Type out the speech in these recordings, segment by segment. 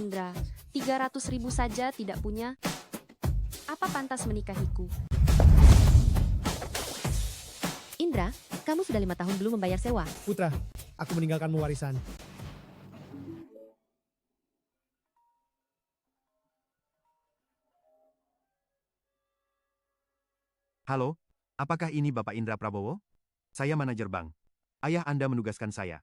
Indra, 300.000 saja tidak punya. Apa pantas menikahiku? Indra, kamu sudah 5 tahun belum membayar sewa. Putra, aku meninggalkanmu warisan. Halo, apakah ini Bapak Indra Prabowo? Saya manajer bank. Ayah Anda menugaskan saya.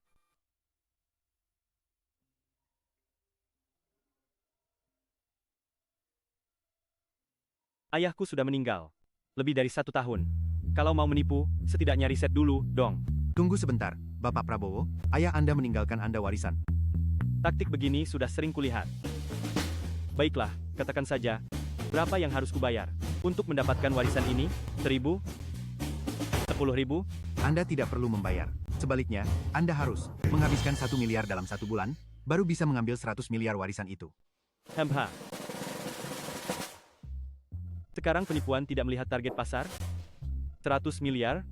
Ayahku sudah meninggal. Lebih dari 1 tahun. Kalau mau menipu, setidaknya riset dulu, dong. Tunggu sebentar, Bapak Prabowo. Ayah Anda meninggalkan Anda warisan. Taktik begini sudah sering kulihat. Baiklah, katakan saja, berapa yang harus kubayar untuk mendapatkan warisan ini? 1.000? 10.000? Anda tidak perlu membayar. Sebaliknya, Anda harus menghabiskan 1 miliar dalam 1 bulan, baru bisa mengambil 100 miliar warisan itu. Hemha. Sekarang penipuan tidak melihat target pasar? 100 miliar?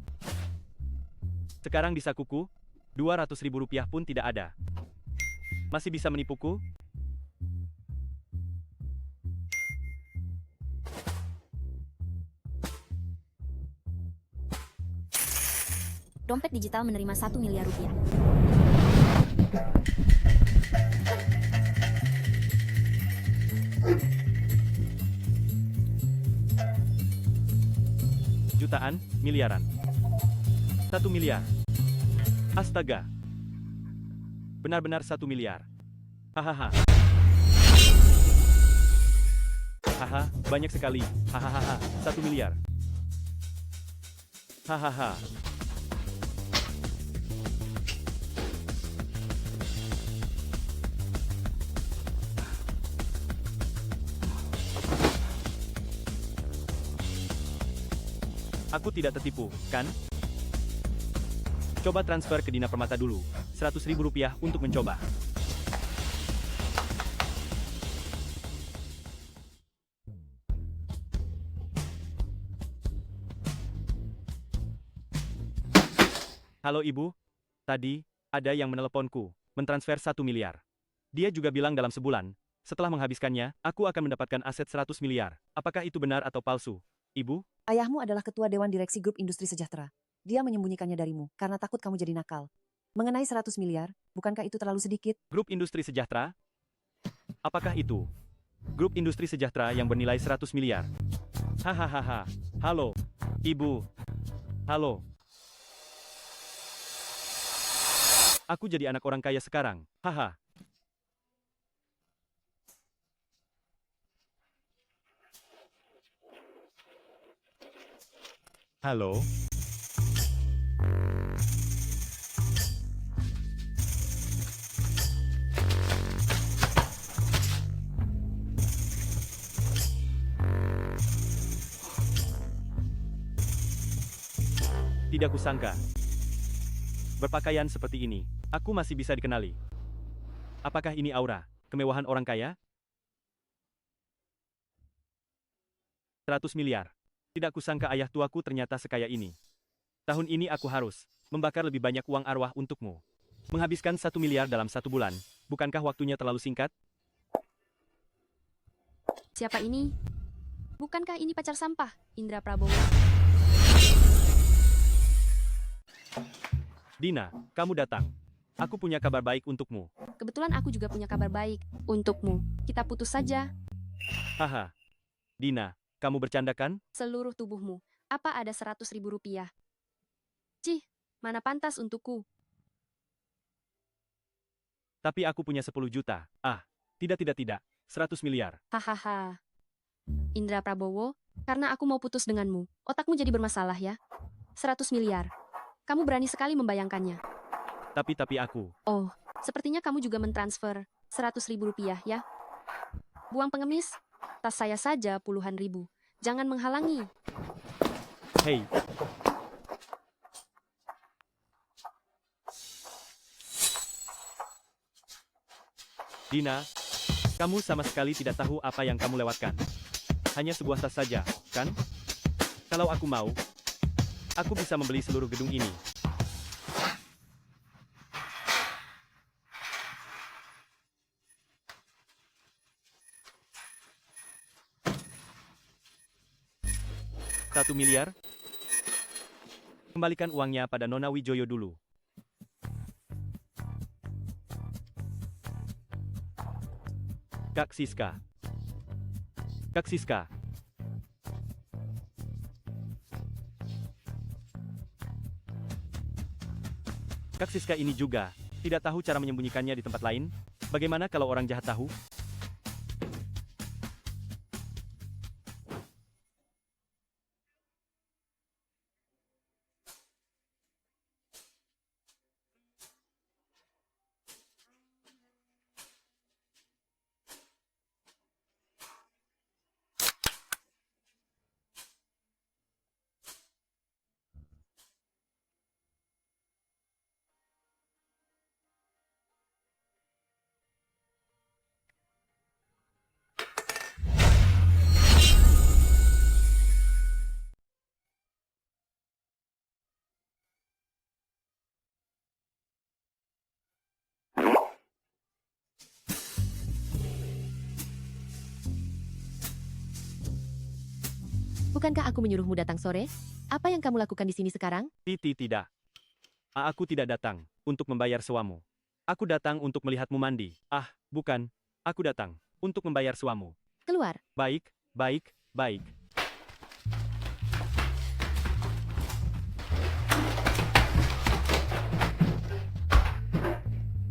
Sekarang di sakuku, 200.000 rupiah pun tidak ada. Masih bisa menipuku? Dompet digital menerima 1 miliar rupiah. Jutaan, miliaran. 1 miliar. Astaga. Benar-benar 1 miliar. Hahaha. Haha, banyak sekali. Hahaha, 1 miliar. Hahaha. Aku tidak tertipu, kan? Coba transfer ke Dina Permata dulu. 100.000 rupiah untuk mencoba. Halo Ibu, tadi ada yang meneleponku, mentransfer 1 miliar. Dia juga bilang dalam sebulan, setelah menghabiskannya, aku akan mendapatkan aset 100 miliar. Apakah itu benar atau palsu? Ibu? Ayahmu adalah ketua Dewan Direksi Grup Industri Sejahtera. Dia menyembunyikannya darimu karena takut kamu jadi nakal. Mengenai 100 miliar, bukankah itu terlalu sedikit? Grup Industri Sejahtera? Apakah itu Grup Industri Sejahtera yang bernilai 100 miliar? Hahaha. Halo, Ibu. Halo. Aku jadi anak orang kaya sekarang. Haha. Halo? Tidak kusangka. Berpakaian seperti ini, aku masih bisa dikenali. Apakah ini aura, kemewahan orang kaya? 100 miliar. Tidak kusangka ayah tuaku ternyata sekaya ini. Tahun ini aku harus membakar lebih banyak uang arwah untukmu. Menghabiskan 1 miliar dalam 1 bulan, bukankah waktunya terlalu singkat? Siapa ini? Bukankah ini pacar sampah, Indra Prabowo? Dina, kamu datang. Aku punya kabar baik untukmu. Kebetulan aku juga punya kabar baik untukmu. Kita putus saja. Haha. Dina, kamu bercanda kan? Seluruh tubuhmu. Apa ada 100.000 rupiah? Cih, mana pantas untukku? Tapi aku punya 10 juta. Ah, tidak. 100 miliar. Hahaha. Indra Prabowo, karena aku mau putus denganmu, otakmu jadi bermasalah ya. 100 miliar. Kamu berani sekali membayangkannya. Tapi aku. Oh, sepertinya kamu juga mentransfer 100.000 rupiah ya. Buang pengemis, tas saya saja puluhan ribu. Jangan menghalangi. Hei. Dina, kamu sama sekali tidak tahu apa yang kamu lewatkan. Hanya sebuah tas saja, kan? Kalau aku mau, aku bisa membeli seluruh gedung ini. 1 miliar? Kembalikan uangnya pada Nona Wijoyo dulu. Kak Siska. Kak Siska. Kak Siska ini juga tidak tahu cara menyembunyikannya di tempat lain. Bagaimana kalau orang jahat tahu? Bukankah aku menyuruhmu datang sore? Apa yang kamu lakukan di sini sekarang? Tidak. Aku tidak datang untuk membayar sewamu. Aku datang untuk melihatmu mandi. Bukan. Aku datang untuk membayar sewamu. Keluar. Baik.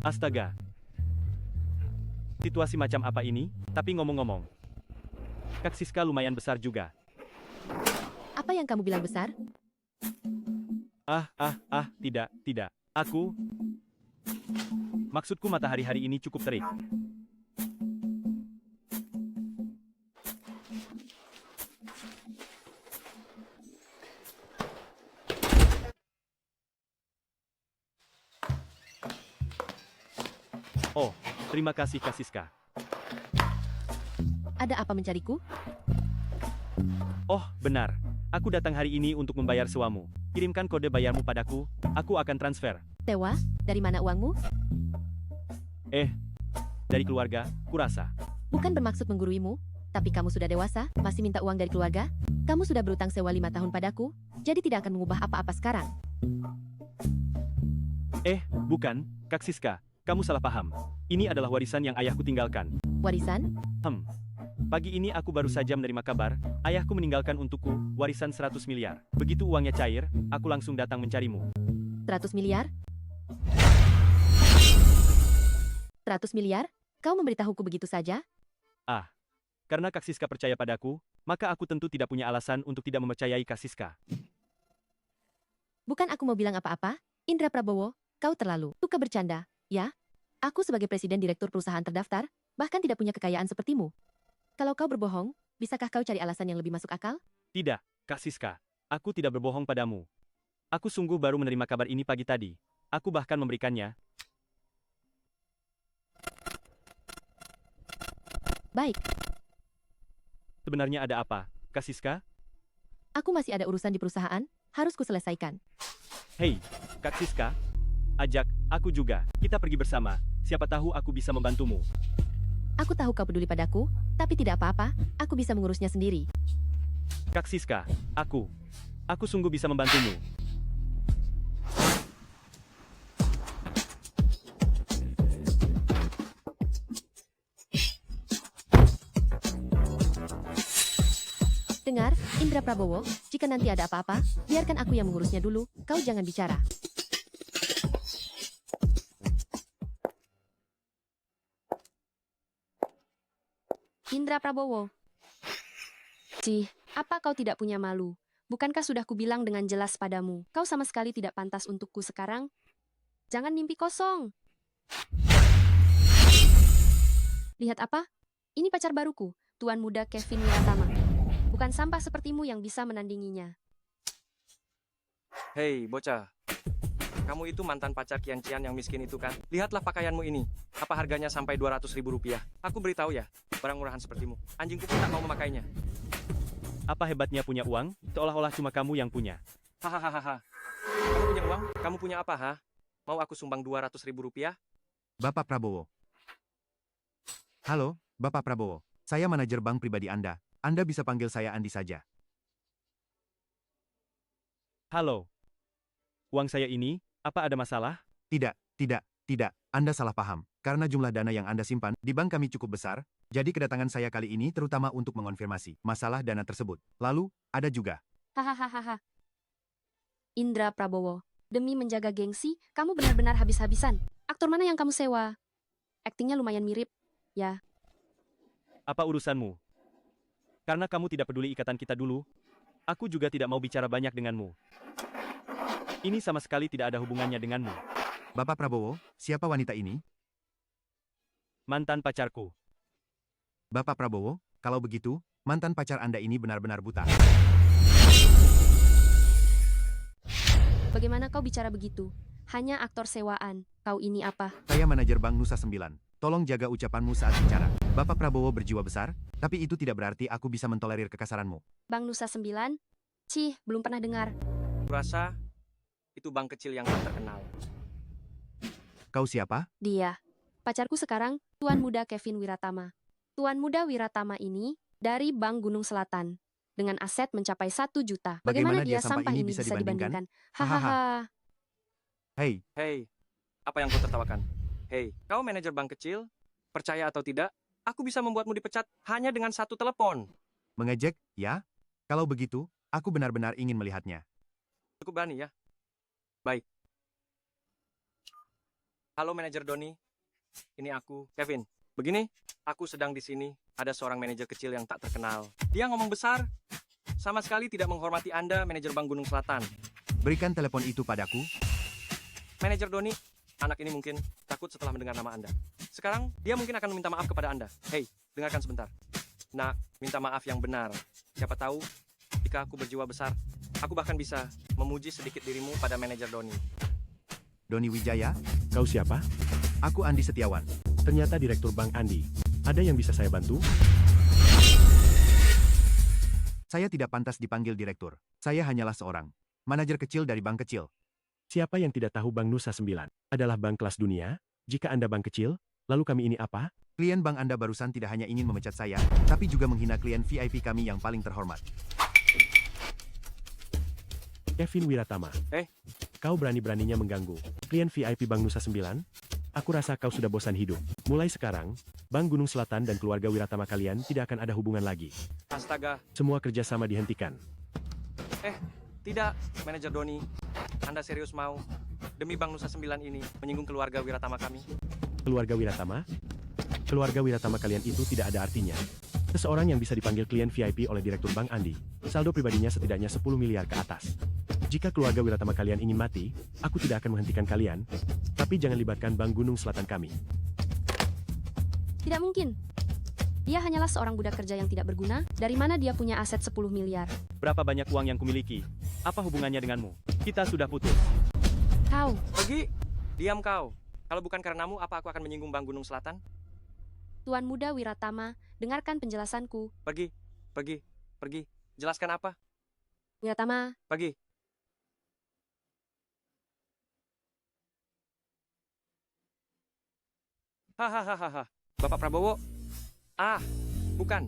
Astaga. Situasi macam apa ini? Tapi ngomong-ngomong, Kak Siska lumayan besar juga. Apa yang kamu bilang besar? Tidak. Maksudku matahari hari ini cukup terik. Oh, terima kasih Kak Siska. Ada apa mencariku? Oh, benar. Aku datang hari ini untuk membayar sewamu. Kirimkan kode bayarmu padaku, aku akan transfer. Tewa, dari mana uangmu? Dari keluarga, kurasa. Bukan bermaksud mengguruimu, tapi kamu sudah dewasa, masih minta uang dari keluarga? Kamu sudah berutang sewa 5 tahun padaku, jadi tidak akan mengubah apa-apa sekarang. Bukan, Kak Siska. Kamu salah paham. Ini adalah warisan yang ayahku tinggalkan. Warisan? Pagi ini aku baru saja menerima kabar, ayahku meninggalkan untukku warisan 100 miliar. Begitu uangnya cair, aku langsung datang mencarimu. 100 miliar? 100 miliar? Kau memberitahuku begitu saja? Karena Kak Siska percaya padaku, maka aku tentu tidak punya alasan untuk tidak mempercayai Kak Siska. Bukan aku mau bilang apa-apa, Indra Prabowo, kau terlalu suka bercanda, ya? Aku sebagai presiden direktur perusahaan terdaftar, bahkan tidak punya kekayaan sepertimu. Kalau kau berbohong, bisakah kau cari alasan yang lebih masuk akal? Tidak, Kak Siska. Aku tidak berbohong padamu. Aku sungguh baru menerima kabar ini pagi tadi. Aku bahkan memberikannya. Baik, Sebenarnya ada apa, Kak Siska? aku masih ada urusan di perusahaan, harus kuselesaikan. Hei, Kak Siska. Ajak, aku juga. Kita pergi bersama. Siapa tahu aku bisa membantumu. Aku tahu kau peduli padaku, tapi tidak apa-apa, aku bisa mengurusnya sendiri. Kak Siska, aku sungguh bisa membantumu. Dengar, Indra Prabowo, jika nanti ada apa-apa, biarkan aku yang mengurusnya dulu, kau jangan bicara. Indra Prabowo. Cih, apa kau tidak punya malu? Bukankah sudah kubilang dengan jelas padamu, kau sama sekali tidak pantas untukku sekarang? Jangan mimpi kosong. Lihat apa? Ini pacar baruku, Tuan Muda Kevin Wiratama. Bukan sampah sepertimu yang bisa menandinginya. Hei, bocah. Kamu itu mantan pacar Kian Cian yang miskin itu kan? Lihatlah pakaianmu ini. Apa harganya sampai 200.000 rupiah? Aku beritahu ya, barang murahan sepertimu. Anjingku pun tak mau memakainya. Apa hebatnya punya uang? Seolah-olah cuma kamu yang punya. Hahaha. Kamu punya uang? Kamu punya apa, ha? Mau aku sumbang 200.000 rupiah? Bapak Prabowo. Halo, Bapak Prabowo. Saya manajer bank pribadi Anda. Anda bisa panggil saya Andi saja. Halo. Uang saya ini, apa ada masalah? Tidak, tidak. Anda salah paham. Karena jumlah dana yang Anda simpan di bank kami cukup besar, jadi kedatangan saya kali ini terutama untuk mengonfirmasi masalah dana tersebut. Lalu, ada juga. Hahaha. Indra Prabowo, demi menjaga gengsi, kamu benar-benar habis-habisan. Aktor mana yang kamu sewa? Aktingnya lumayan mirip, ya. Apa urusanmu? Karena kamu tidak peduli ikatan kita dulu, aku juga tidak mau bicara banyak denganmu. Ini sama sekali tidak ada hubungannya denganmu. Bapak Prabowo, siapa wanita ini? Mantan pacarku. Bapak Prabowo, kalau begitu, mantan pacar Anda ini benar-benar buta. Bagaimana kau bicara begitu? Hanya aktor sewaan. Kau ini apa? Saya manajer Bank Nusa 9. Tolong jaga ucapanmu saat bicara. Bapak Prabowo berjiwa besar, tapi itu tidak berarti aku bisa mentolerir kekasaranmu. Bank Nusa 9? Cih, belum pernah dengar. Kurasa itu bank kecil yang tak terkenal. Kau siapa? Dia. Pacarku sekarang, Tuan Muda Kevin Wiratama. Tuan Muda Wiratama ini dari Bank Gunung Selatan. Dengan aset mencapai 1 juta. Bagaimana Bagaimana dia dia sampah sampah ini ini bisa bisa dibandingkan? dibandingkan? Hahaha. Hei, Hei, apa yang kau tertawakan? Hei, kau manajer bank kecil? Percaya atau tidak, aku bisa membuatmu dipecat hanya dengan 1 telepon. mengejek, ya? Kalau begitu, aku benar-benar ingin melihatnya. Cukup berani ya? Baik. Halo manajer Doni, ini aku, Kevin. Begini, aku sedang di sini, ada seorang manajer kecil yang tak terkenal. Dia ngomong besar, sama sekali tidak menghormati Anda, manajer Bank Gunung Selatan. Berikan telepon itu padaku. Manajer Doni, anak ini mungkin takut setelah mendengar nama Anda. Sekarang, dia mungkin akan meminta maaf kepada Anda. Hei, dengarkan sebentar. Nak, minta maaf yang benar. Siapa tahu, jika aku berjiwa besar, aku bahkan bisa memuji sedikit dirimu pada manajer Doni. Doni Wijaya, Kau siapa? aku Andi Setiawan. Ternyata Direktur Bank Andi. Ada yang bisa saya bantu? Saya tidak pantas dipanggil direktur. Saya hanyalah seorang manajer kecil dari bank kecil. Siapa yang tidak tahu Bank Nusa 9 adalah bank kelas dunia? Jika Anda bank kecil, lalu kami ini apa? Klien bank Anda barusan tidak hanya ingin memecat saya, tapi juga menghina klien VIP kami yang paling terhormat. Kevin Wiratama. Kau berani-beraninya mengganggu klien VIP Bank Nusa 9? Aku rasa kau sudah bosan hidup. Mulai sekarang, Bank Gunung Selatan dan keluarga Wiratama kalian tidak akan ada hubungan lagi. Astaga, Semua kerjasama dihentikan. tidak, manajer Doni. Anda serius mau, demi Bank Nusa 9 ini, menyinggung keluarga Wiratama kami? Keluarga Wiratama? Keluarga Wiratama kalian itu tidak ada artinya. Seseorang yang bisa dipanggil klien VIP oleh Direktur Bank Andi, saldo pribadinya setidaknya 10 miliar ke atas. Jika keluarga Wiratama kalian ingin mati, aku tidak akan menghentikan kalian, tapi jangan libatkan Bank Gunung Selatan kami. Tidak mungkin. Dia hanyalah seorang budak kerja yang tidak berguna. Dari mana dia punya aset 10 miliar? Berapa banyak uang yang kumiliki? Apa hubungannya denganmu? Kita sudah putus. Kau, Pergi, diam kau. Kalau bukan karenamu, apa aku akan menyinggung Bank Gunung Selatan? Tuan Muda Wiratama, dengarkan penjelasanku. Pergi. Jelaskan apa? Wiratama, Pergi. Hahaha. Bapak Prabowo? Bukan.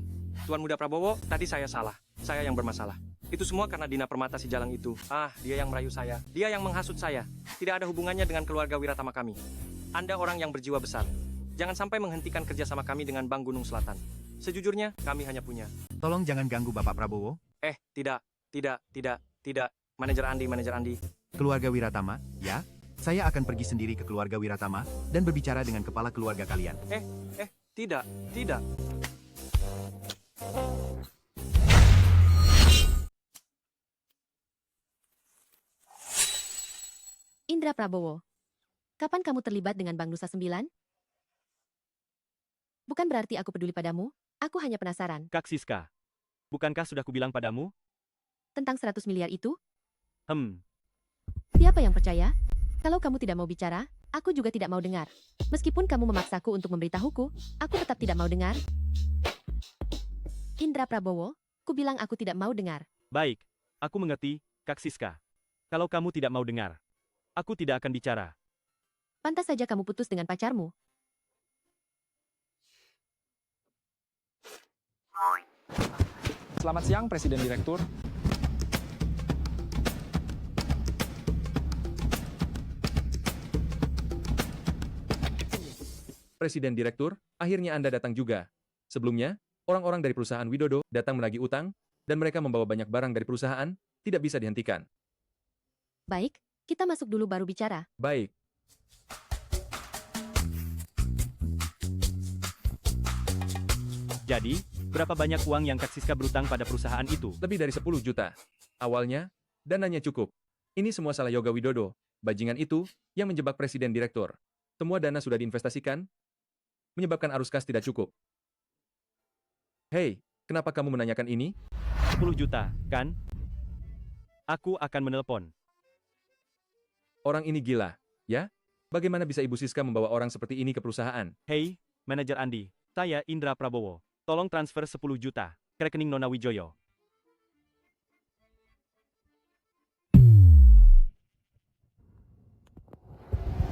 Tuan Muda Prabowo, tadi saya salah. Saya yang bermasalah. Itu semua karena Dina Permata si Jalang itu. Dia yang merayu saya. Dia yang menghasut saya. Tidak ada hubungannya dengan keluarga Wiratama kami. Anda orang yang berjiwa besar. Jangan sampai menghentikan kerjasama kami dengan Bank Gunung Selatan. Sejujurnya, kami hanya punya. Tolong jangan ganggu Bapak Prabowo. Tidak. Manajer Andi. Keluarga Wiratama, ya? Saya akan pergi sendiri ke keluarga Wiratama dan berbicara dengan kepala keluarga kalian. Tidak. Indra Prabowo. Kapan kamu terlibat dengan Bank Nusa 9? Bukan berarti aku peduli padamu, aku hanya penasaran. Kak Siska. Bukankah sudah kubilang padamu? Tentang 100 miliar itu, siapa yang percaya? Kalau kamu tidak mau bicara, aku juga tidak mau dengar. Meskipun kamu memaksaku untuk memberitahuku, aku tetap tidak mau dengar. Indra Prabowo, ku bilang aku tidak mau dengar. Baik, aku mengerti, Kak Siska. Kalau kamu tidak mau dengar, aku tidak akan bicara. Pantas saja kamu putus dengan pacarmu. Selamat siang, Presiden Direktur. Presiden Direktur, akhirnya Anda datang juga. Sebelumnya, orang-orang dari perusahaan Widodo datang menagih utang, dan mereka membawa banyak barang dari perusahaan, tidak bisa dihentikan. Baik, kita masuk dulu baru bicara. Baik. Jadi, berapa banyak uang yang Kak Siska berutang pada perusahaan itu? Lebih dari 10 juta. Awalnya, dananya cukup. Ini semua salah Yoga Widodo. Bajingan itu yang menjebak Presiden Direktur. Semua dana sudah diinvestasikan, menyebabkan arus kas tidak cukup. Hei, kenapa kamu menanyakan ini? 10 juta, kan? Aku akan menelpon. Orang ini gila, ya? Bagaimana bisa Ibu Siska membawa orang seperti ini ke perusahaan? Hei, Manajer Andi. Saya Indra Prabowo. Tolong transfer 10 juta ke rekening Nona Wijoyo.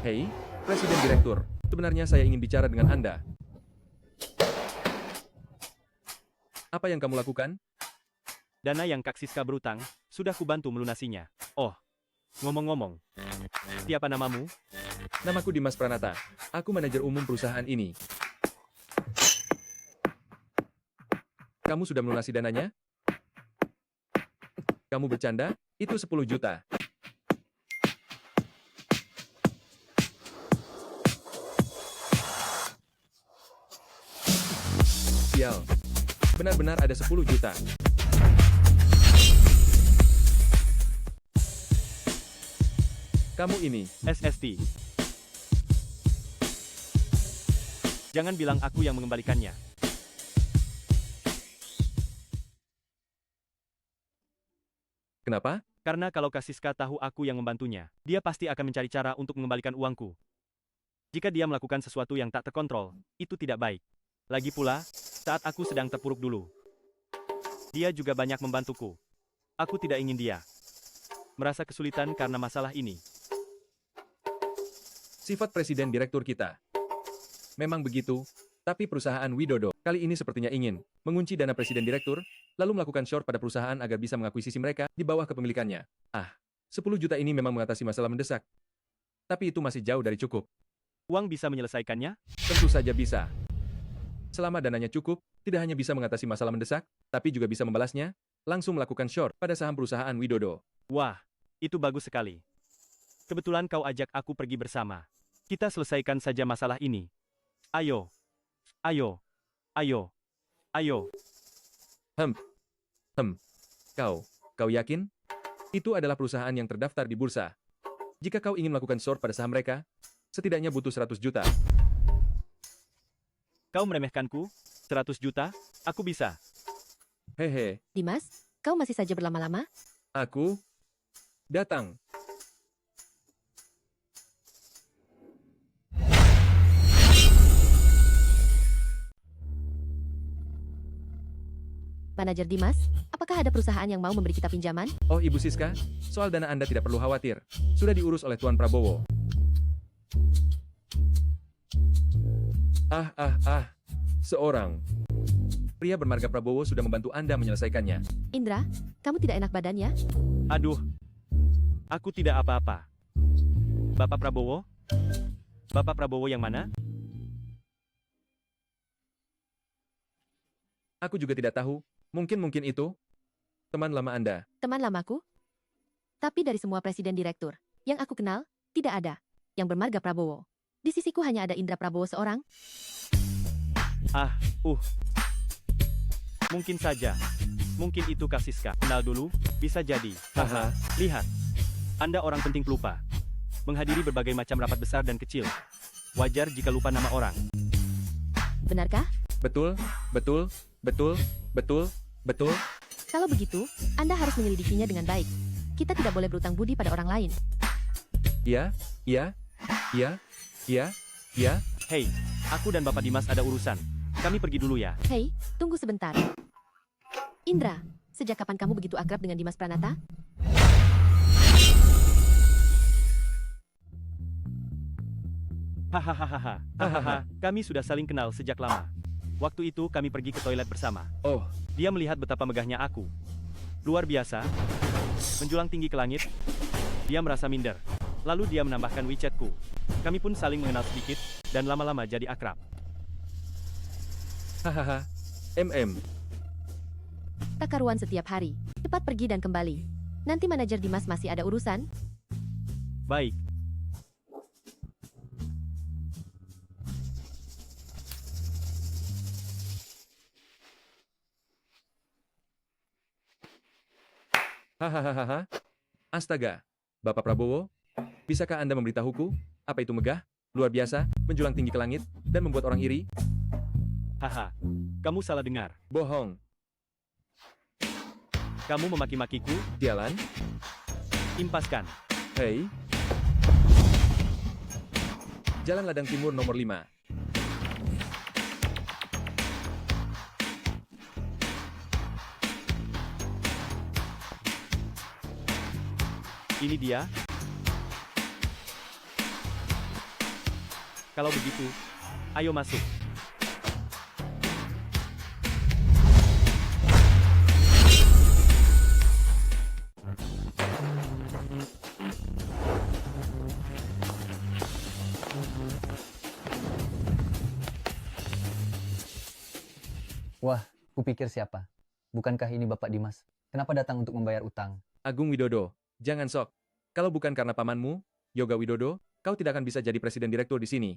Hei, Presiden Direktur. Sebenarnya saya ingin bicara dengan Anda. Apa yang kamu lakukan? Dana yang Kak Siska berutang, sudah kubantu melunasinya. Oh, ngomong-ngomong. Siapa namamu? Namaku Dimas Pranata. Aku manajer umum perusahaan ini. Kamu sudah melunasi dananya? Kamu bercanda? Itu 10 juta. Sial. Benar-benar ada 10 juta. Kamu ini. SST. Jangan bilang aku yang mengembalikannya. Kenapa? Karena kalau Kak Siska tahu aku yang membantunya, dia pasti akan mencari cara untuk mengembalikan uangku. Jika dia melakukan sesuatu yang tak terkontrol, itu tidak baik. Lagi pula, saat aku sedang terpuruk dulu, dia juga banyak membantuku. Aku tidak ingin dia merasa kesulitan karena masalah ini. Sifat Presiden Direktur kita. Memang begitu, tapi perusahaan Widodo kali ini sepertinya ingin mengunci dana Presiden Direktur, lalu melakukan short pada perusahaan agar bisa mengakuisisi mereka di bawah kepemilikannya. 10 juta ini memang mengatasi masalah mendesak. Tapi itu masih jauh dari cukup. Uang bisa menyelesaikannya? Tentu saja bisa. Selama dananya cukup, tidak hanya bisa mengatasi masalah mendesak, tapi juga bisa membalasnya, langsung melakukan short pada saham perusahaan Widodo. Wah, itu bagus sekali. Kebetulan kau ajak aku pergi bersama. Kita selesaikan saja masalah ini. Ayo. Ayo. Ayo. Ayo. Kau yakin? Itu adalah perusahaan yang terdaftar di bursa. Jika kau ingin melakukan short pada saham mereka, setidaknya butuh 100 juta. Kau meremehkanku? 100 juta? Aku bisa. Hehe, Dimas, kau masih saja berlama-lama? aku datang. Manajer Dimas, apakah ada perusahaan yang mau memberi kita pinjaman? Oh Ibu Siska, soal dana Anda tidak perlu khawatir. Sudah diurus oleh Tuan Prabowo. Seorang pria bermarga Prabowo sudah membantu Anda menyelesaikannya. Indra, kamu tidak enak badannya? Aduh. Aku tidak apa-apa. Bapak Prabowo? Bapak Prabowo yang mana? Aku juga tidak tahu. Mungkin itu teman lama Anda. Teman lamaku? Tapi dari semua presiden direktur yang aku kenal, tidak ada yang bermarga Prabowo. Di sisiku hanya ada Indra Prabowo seorang. Mungkin saja. Mungkin itu Kak Siska. Kenal dulu, bisa jadi. Haha. Lihat. Anda orang penting pelupa. Menghadiri berbagai macam rapat besar dan kecil. Wajar jika lupa nama orang. Benarkah? Betul. Kalau begitu, Anda harus menyelidikinya dengan baik. Kita tidak boleh berutang budi pada orang lain. Iya. Hei, aku dan Bapak Dimas ada urusan. Kami pergi dulu ya. Hei, tunggu sebentar. Indra, sejak kapan kamu begitu akrab dengan Dimas Pranata? Hahaha. Kami sudah saling kenal sejak lama. Waktu itu kami pergi ke toilet bersama. Oh, Dia melihat betapa megahnya aku. Luar biasa. Menjulang tinggi ke langit. Dia merasa minder. Lalu dia menambahkan WeChat-ku. Kami pun saling mengenal sedikit, dan lama-lama jadi akrab. Hahaha. Tak karuan setiap hari. Cepat pergi dan kembali. Nanti manajer Dimas masih ada urusan. Baik. Hahaha. Astaga. Bapak Prabowo, bisakah Anda memberitahuku, apa itu megah, luar biasa, menjulang tinggi ke langit, dan membuat orang iri? Haha. Kamu salah dengar. Bohong. Kamu memaki-makiku, Sialan. impaskan. Hei. Jalan Ladang Timur nomor 5. Ini dia. Kalau begitu, ayo masuk. Wah, kupikir siapa? Bukankah ini Bapak Dimas? Kenapa datang untuk membayar utang? Agung Widodo, jangan sok. Kalau bukan karena pamanmu, Yoga Widodo, kau tidak akan bisa jadi presiden direktur di sini.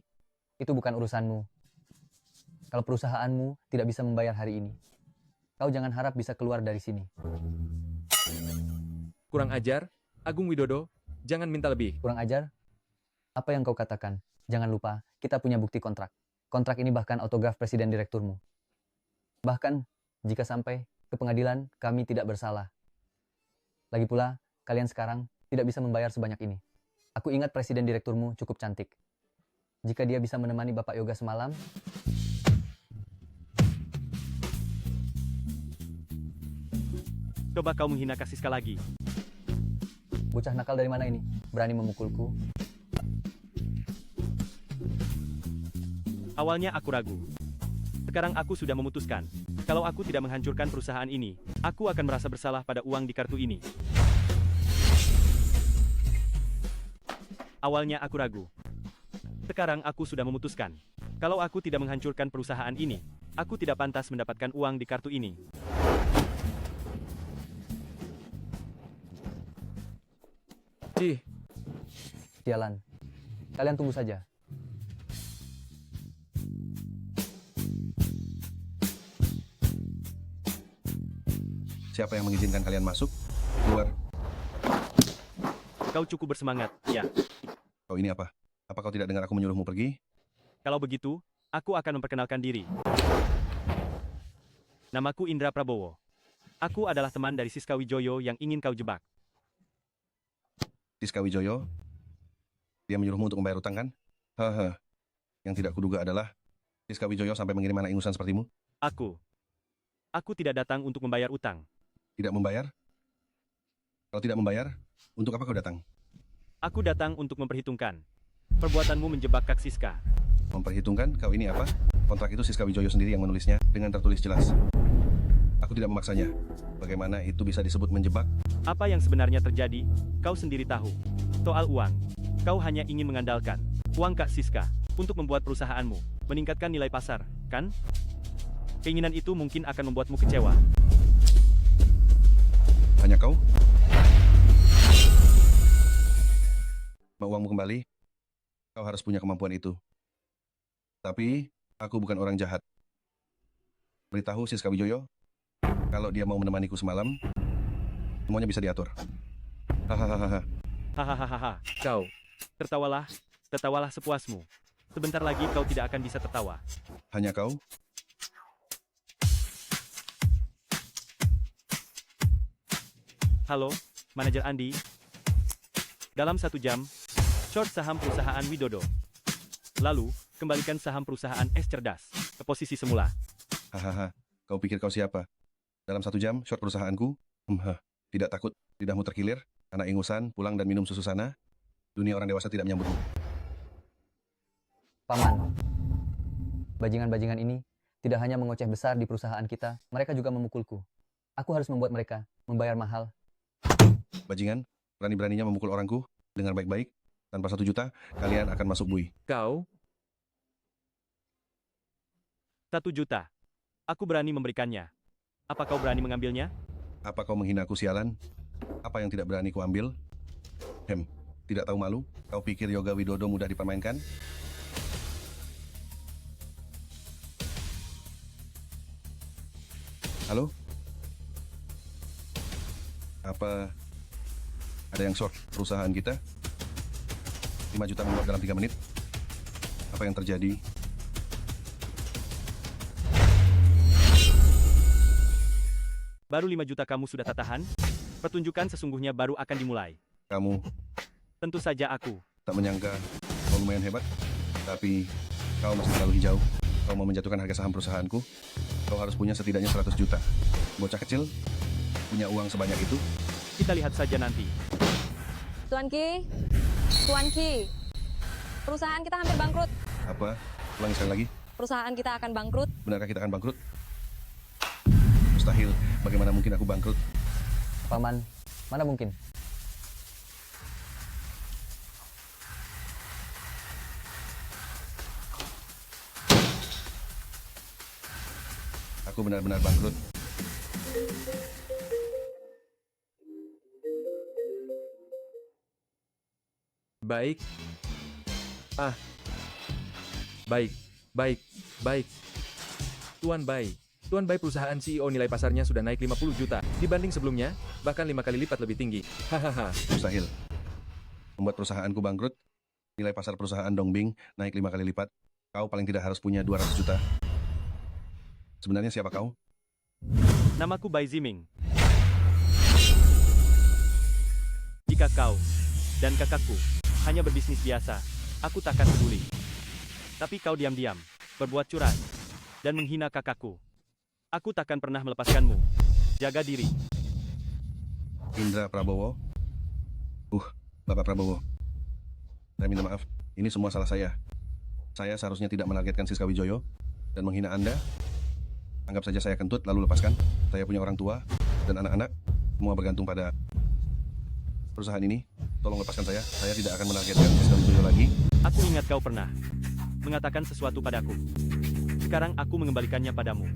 Itu bukan urusanmu. Kalau perusahaanmu tidak bisa membayar hari ini, kau jangan harap bisa keluar dari sini. Kurang ajar, Agung Widodo, jangan minta lebih. Kurang ajar? Apa yang kau katakan? Jangan lupa, kita punya bukti kontrak. Kontrak ini bahkan autograf presiden direkturmu. Bahkan, jika sampai ke pengadilan, kami tidak bersalah. Lagi pula, kalian sekarang tidak bisa membayar sebanyak ini. Aku ingat presiden direkturmu cukup cantik. Jika dia bisa menemani Bapak Yoga semalam, Coba kau menghina Kak Siska lagi. bocah nakal dari mana ini? Berani memukulku? Awalnya aku ragu. Sekarang aku sudah memutuskan. Kalau aku tidak menghancurkan perusahaan ini, aku akan merasa bersalah pada uang di kartu ini. Awalnya aku ragu. Sekarang aku sudah memutuskan. Kalau aku tidak menghancurkan perusahaan ini, aku tidak pantas mendapatkan uang di kartu ini. Cih, Sialan. Kalian tunggu saja. Siapa yang mengizinkan kalian masuk? Keluar. Kau cukup bersemangat, ya. Kau ini apa? Apa kau tidak dengar aku menyuruhmu pergi? Kalau begitu, aku akan memperkenalkan diri. Namaku Indra Prabowo. Aku adalah teman dari Siska Wijoyo yang ingin kau jebak. Siska Wijoyo? Dia menyuruhmu untuk membayar utang kan? Haha. Yang tidak kuduga adalah Siska Wijoyo sampai mengirim anak ingusan sepertimu. Aku tidak datang untuk membayar utang. Tidak membayar? Kalau tidak membayar, untuk apa kau datang? Aku datang untuk memperhitungkan. Perbuatanmu menjebak Kak Siska. Memperhitungkan kau ini apa? Kontrak itu Siska Wijoyo sendiri yang menulisnya dengan tertulis jelas. Aku tidak memaksanya. Bagaimana itu bisa disebut menjebak? Apa yang sebenarnya terjadi, kau sendiri tahu. Soal uang, kau hanya ingin mengandalkan uang Kak Siska untuk membuat perusahaanmu meningkatkan nilai pasar, kan? Keinginan itu mungkin akan membuatmu kecewa. Hanya kau? Mau uangmu kembali? Kau harus punya kemampuan itu. Tapi, aku bukan orang jahat. Beritahu Siska Wijoyo, kalau dia mau menemaniku semalam, semuanya bisa diatur. Hahaha. Hahaha. kau. Tertawalah sepuasmu. Sebentar lagi kau tidak akan bisa tertawa. Hanya kau? Halo, Manajer Andi. Dalam 1 jam, short saham perusahaan Widodo. Lalu, kembalikan saham perusahaan S Cerdas ke posisi semula. Hahaha. Kau pikir kau siapa? Dalam 1 jam, short perusahaanku? Tidak takut lidahmu terkilir? Anak ingusan, pulang dan minum susu sana? Dunia orang dewasa tidak menyambutmu. Paman, bajingan-bajingan ini tidak hanya mengoceh besar di perusahaan kita, mereka juga memukulku. Aku harus membuat mereka membayar mahal. Bajingan, berani-beraninya memukul orangku? Dengar baik-baik, Tanpa 1 juta, kalian akan masuk bui. Kau, 1 juta. Aku berani memberikannya. Apa kau berani mengambilnya? Apa kau menghina aku, sialan? Apa yang tidak berani ku ambil? Tidak tahu malu? Kau pikir Yoga Widodo mudah dipermainkan? Halo? Apa ada yang short perusahaan kita? 5 juta menguap dalam 3 menit? Apa yang terjadi? Baru 5 juta kamu sudah tak tahan? Pertunjukan sesungguhnya baru akan dimulai. Kamu Tentu saja aku. tak menyangka kau lumayan hebat, tapi kau masih terlalu hijau. Kau mau menjatuhkan harga saham perusahaanku? Kau harus punya setidaknya 100 juta. Bocah kecil, punya uang sebanyak itu? Kita lihat saja nanti. Tuan Ki, perusahaan kita hampir bangkrut. Apa? Ulangi sekali lagi. Perusahaan kita akan bangkrut. Benarkah kita akan bangkrut? Mustahil. Bagaimana mungkin aku bangkrut? Paman, mana mungkin? Aku benar-benar bangkrut. baik. Baik, baik, baik. Tuan Bai perusahaan CEO nilai pasarnya sudah naik 50 juta dibanding sebelumnya, bahkan 5 kali lipat lebih tinggi. Hahaha. Mustahil. Membuat perusahaanku bangkrut, nilai pasar perusahaan Dongbing naik 5 kali lipat. Kau paling tidak harus punya 200 juta. Sebenarnya siapa kau? Namaku Bai Ziming. Jika kau dan kakakku hanya berbisnis biasa, aku takkan peduli. Tapi kau diam-diam, berbuat curang, dan menghina kakakku. Aku takkan pernah melepaskanmu. Jaga diri. Indra Prabowo. Bapak Prabowo. Saya minta maaf, ini semua salah saya. Saya seharusnya tidak menargetkan Siska Wijoyo dan menghina Anda. Anggap saja saya kentut, lalu lepaskan. Saya punya orang tua dan anak-anak. Semua bergantung pada perusahaan ini. Tolong lepaskan saya. Saya tidak akan menargetkan Siska Wijoyo lagi. Aku ingat kau pernah mengatakan sesuatu padaku. Sekarang aku mengembalikannya padamu.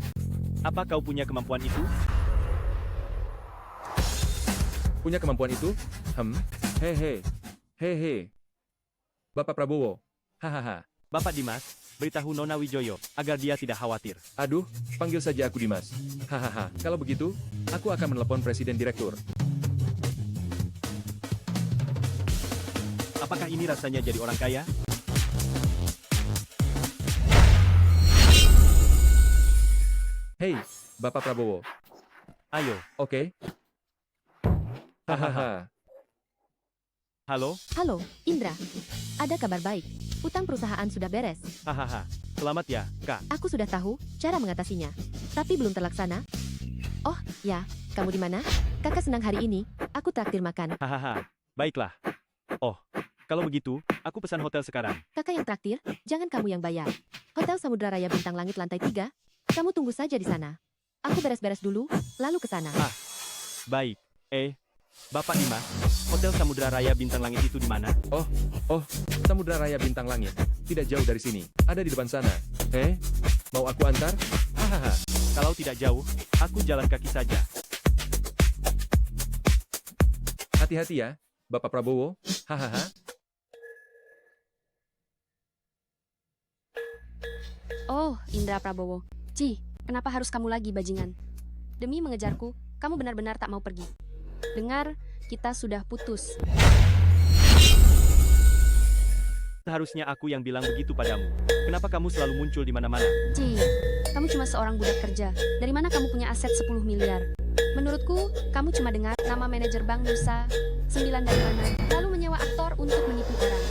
Apa kau punya kemampuan itu? Punya kemampuan itu? Hehe. Bapak Prabowo. Hahaha. Bapak Dimas, beritahu Nona Wijoyo agar dia tidak khawatir. Aduh, panggil saja aku Dimas. Hahaha. Kalau begitu, aku akan menelepon Presiden Direktur. Apakah ini rasanya jadi orang kaya? Hei, Bapak Prabowo. Ayo. Oke. Hahaha. Halo? Halo, Indra. Ada kabar baik. Utang perusahaan sudah beres. Hahaha. Selamat ya, Kak. Aku sudah tahu cara mengatasinya, tapi belum terlaksana. Oh, ya, kamu di mana? Kakak senang hari ini. Aku traktir makan. Hahaha. Baiklah. Oh, kalau begitu, aku pesan hotel sekarang. Kakak yang traktir, jangan kamu yang bayar. Hotel Samudra Raya Bintang Langit lantai 3. Kamu tunggu saja di sana. Aku beres-beres dulu, lalu ke sana. Baik. Bapak Dimas, Hotel Samudra Raya Bintang Langit itu di mana? Oh, Samudra Raya Bintang Langit. Tidak jauh dari sini. Ada di depan sana. Mau aku antar? Hahaha. Kalau tidak jauh, aku jalan kaki saja. Hati-hati ya, Bapak Prabowo. Hahaha. Oh, Indra Prabowo. Kenapa harus kamu lagi, bajingan? Demi mengejarku, kamu benar-benar tak mau pergi. Dengar, kita sudah putus. Seharusnya aku yang bilang begitu padamu. Kenapa kamu selalu muncul di mana-mana? Kamu cuma seorang budak kerja. Dari mana kamu punya aset 10 miliar? Menurutku, kamu cuma dengar nama manajer Bank Nusa 9 dari mana, lalu menyewa aktor untuk menipu orang.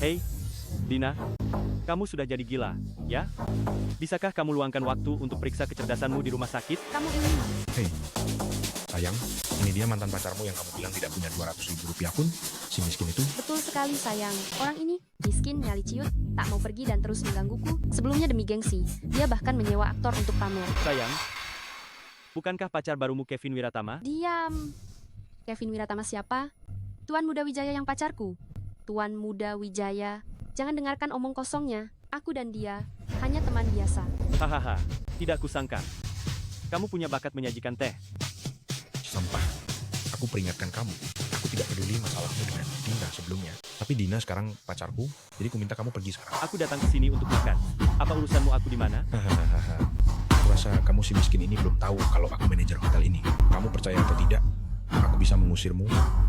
Hei, Dina, kamu sudah jadi gila, ya? Bisakah kamu luangkan waktu untuk periksa kecerdasanmu di rumah sakit? Kamu ini Hei, sayang, ini dia mantan pacarmu yang kamu bilang tidak punya 200.000 rupiah pun, si miskin itu. betul sekali, sayang. Orang ini miskin, nyali ciut, tak mau pergi dan terus menggangguku. Sebelumnya demi gengsi, dia bahkan menyewa aktor untuk pamer. Sayang, bukankah pacar barumu Kevin Wiratama? Diam. Kevin Wiratama siapa? Tuan Muda Wijaya yang pacarku. Tuan Muda Wijaya, jangan dengarkan omong kosongnya. Aku dan dia hanya teman biasa. Hahaha, tidak kusangka. Kamu punya bakat menyajikan teh. Sampah. Aku peringatkan kamu. Aku tidak peduli masalahmu dengan Dina sebelumnya. Tapi Dina sekarang pacarku, jadi aku minta kamu pergi sekarang. Aku datang ke sini untuk makan. Apa urusanmu aku di mana? Hahaha. Aku rasa kamu si miskin ini belum tahu kalau aku manajer hotel ini. Kamu percaya atau tidak, aku bisa mengusirmu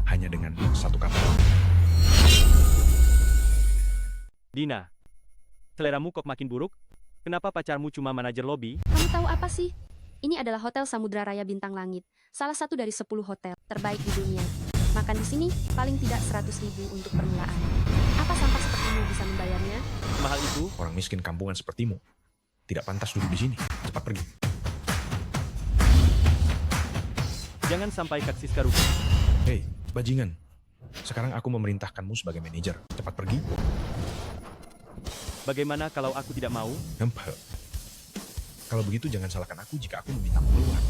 hanya dengan satu kata. Dina, seleramu kok makin buruk? Kenapa pacarmu cuma manajer lobi? Kamu tahu apa sih? Ini adalah Hotel Samudra Raya Bintang Langit, salah satu dari 10 hotel terbaik di dunia. Makan di sini paling tidak 100.000 untuk permulaan. Apa sampah sepertimu bisa membayarnya? Mahal itu? Orang miskin kampungan sepertimu tidak pantas duduk di sini. Cepat pergi. Jangan sampai Kak Siska rugi. Hei, bajingan. Sekarang aku memerintahkanmu sebagai manajer. Cepat pergi. Bagaimana kalau aku tidak mau? Kalau begitu jangan salahkan aku jika aku memintamu keluar.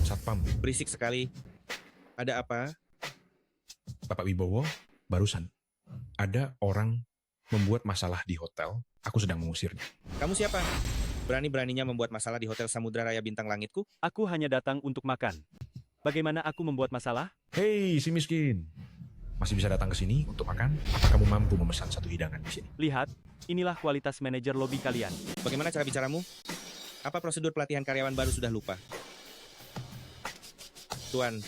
Satpam. Berisik sekali. Ada apa? Bapak Wibowo, barusan ada orang membuat masalah di hotel. Aku sedang mengusirnya. Kamu siapa? Berani-beraninya membuat masalah di Hotel Samudra Raya Bintang Langitku? Aku hanya datang untuk makan. Bagaimana aku membuat masalah? Hei, si miskin. Masih bisa datang ke sini untuk makan? Apa kamu mampu memesan satu hidangan di sini? Lihat, inilah kualitas manajer lobi kalian. Bagaimana cara bicaramu? Apa prosedur pelatihan karyawan baru sudah lupa? Tuan,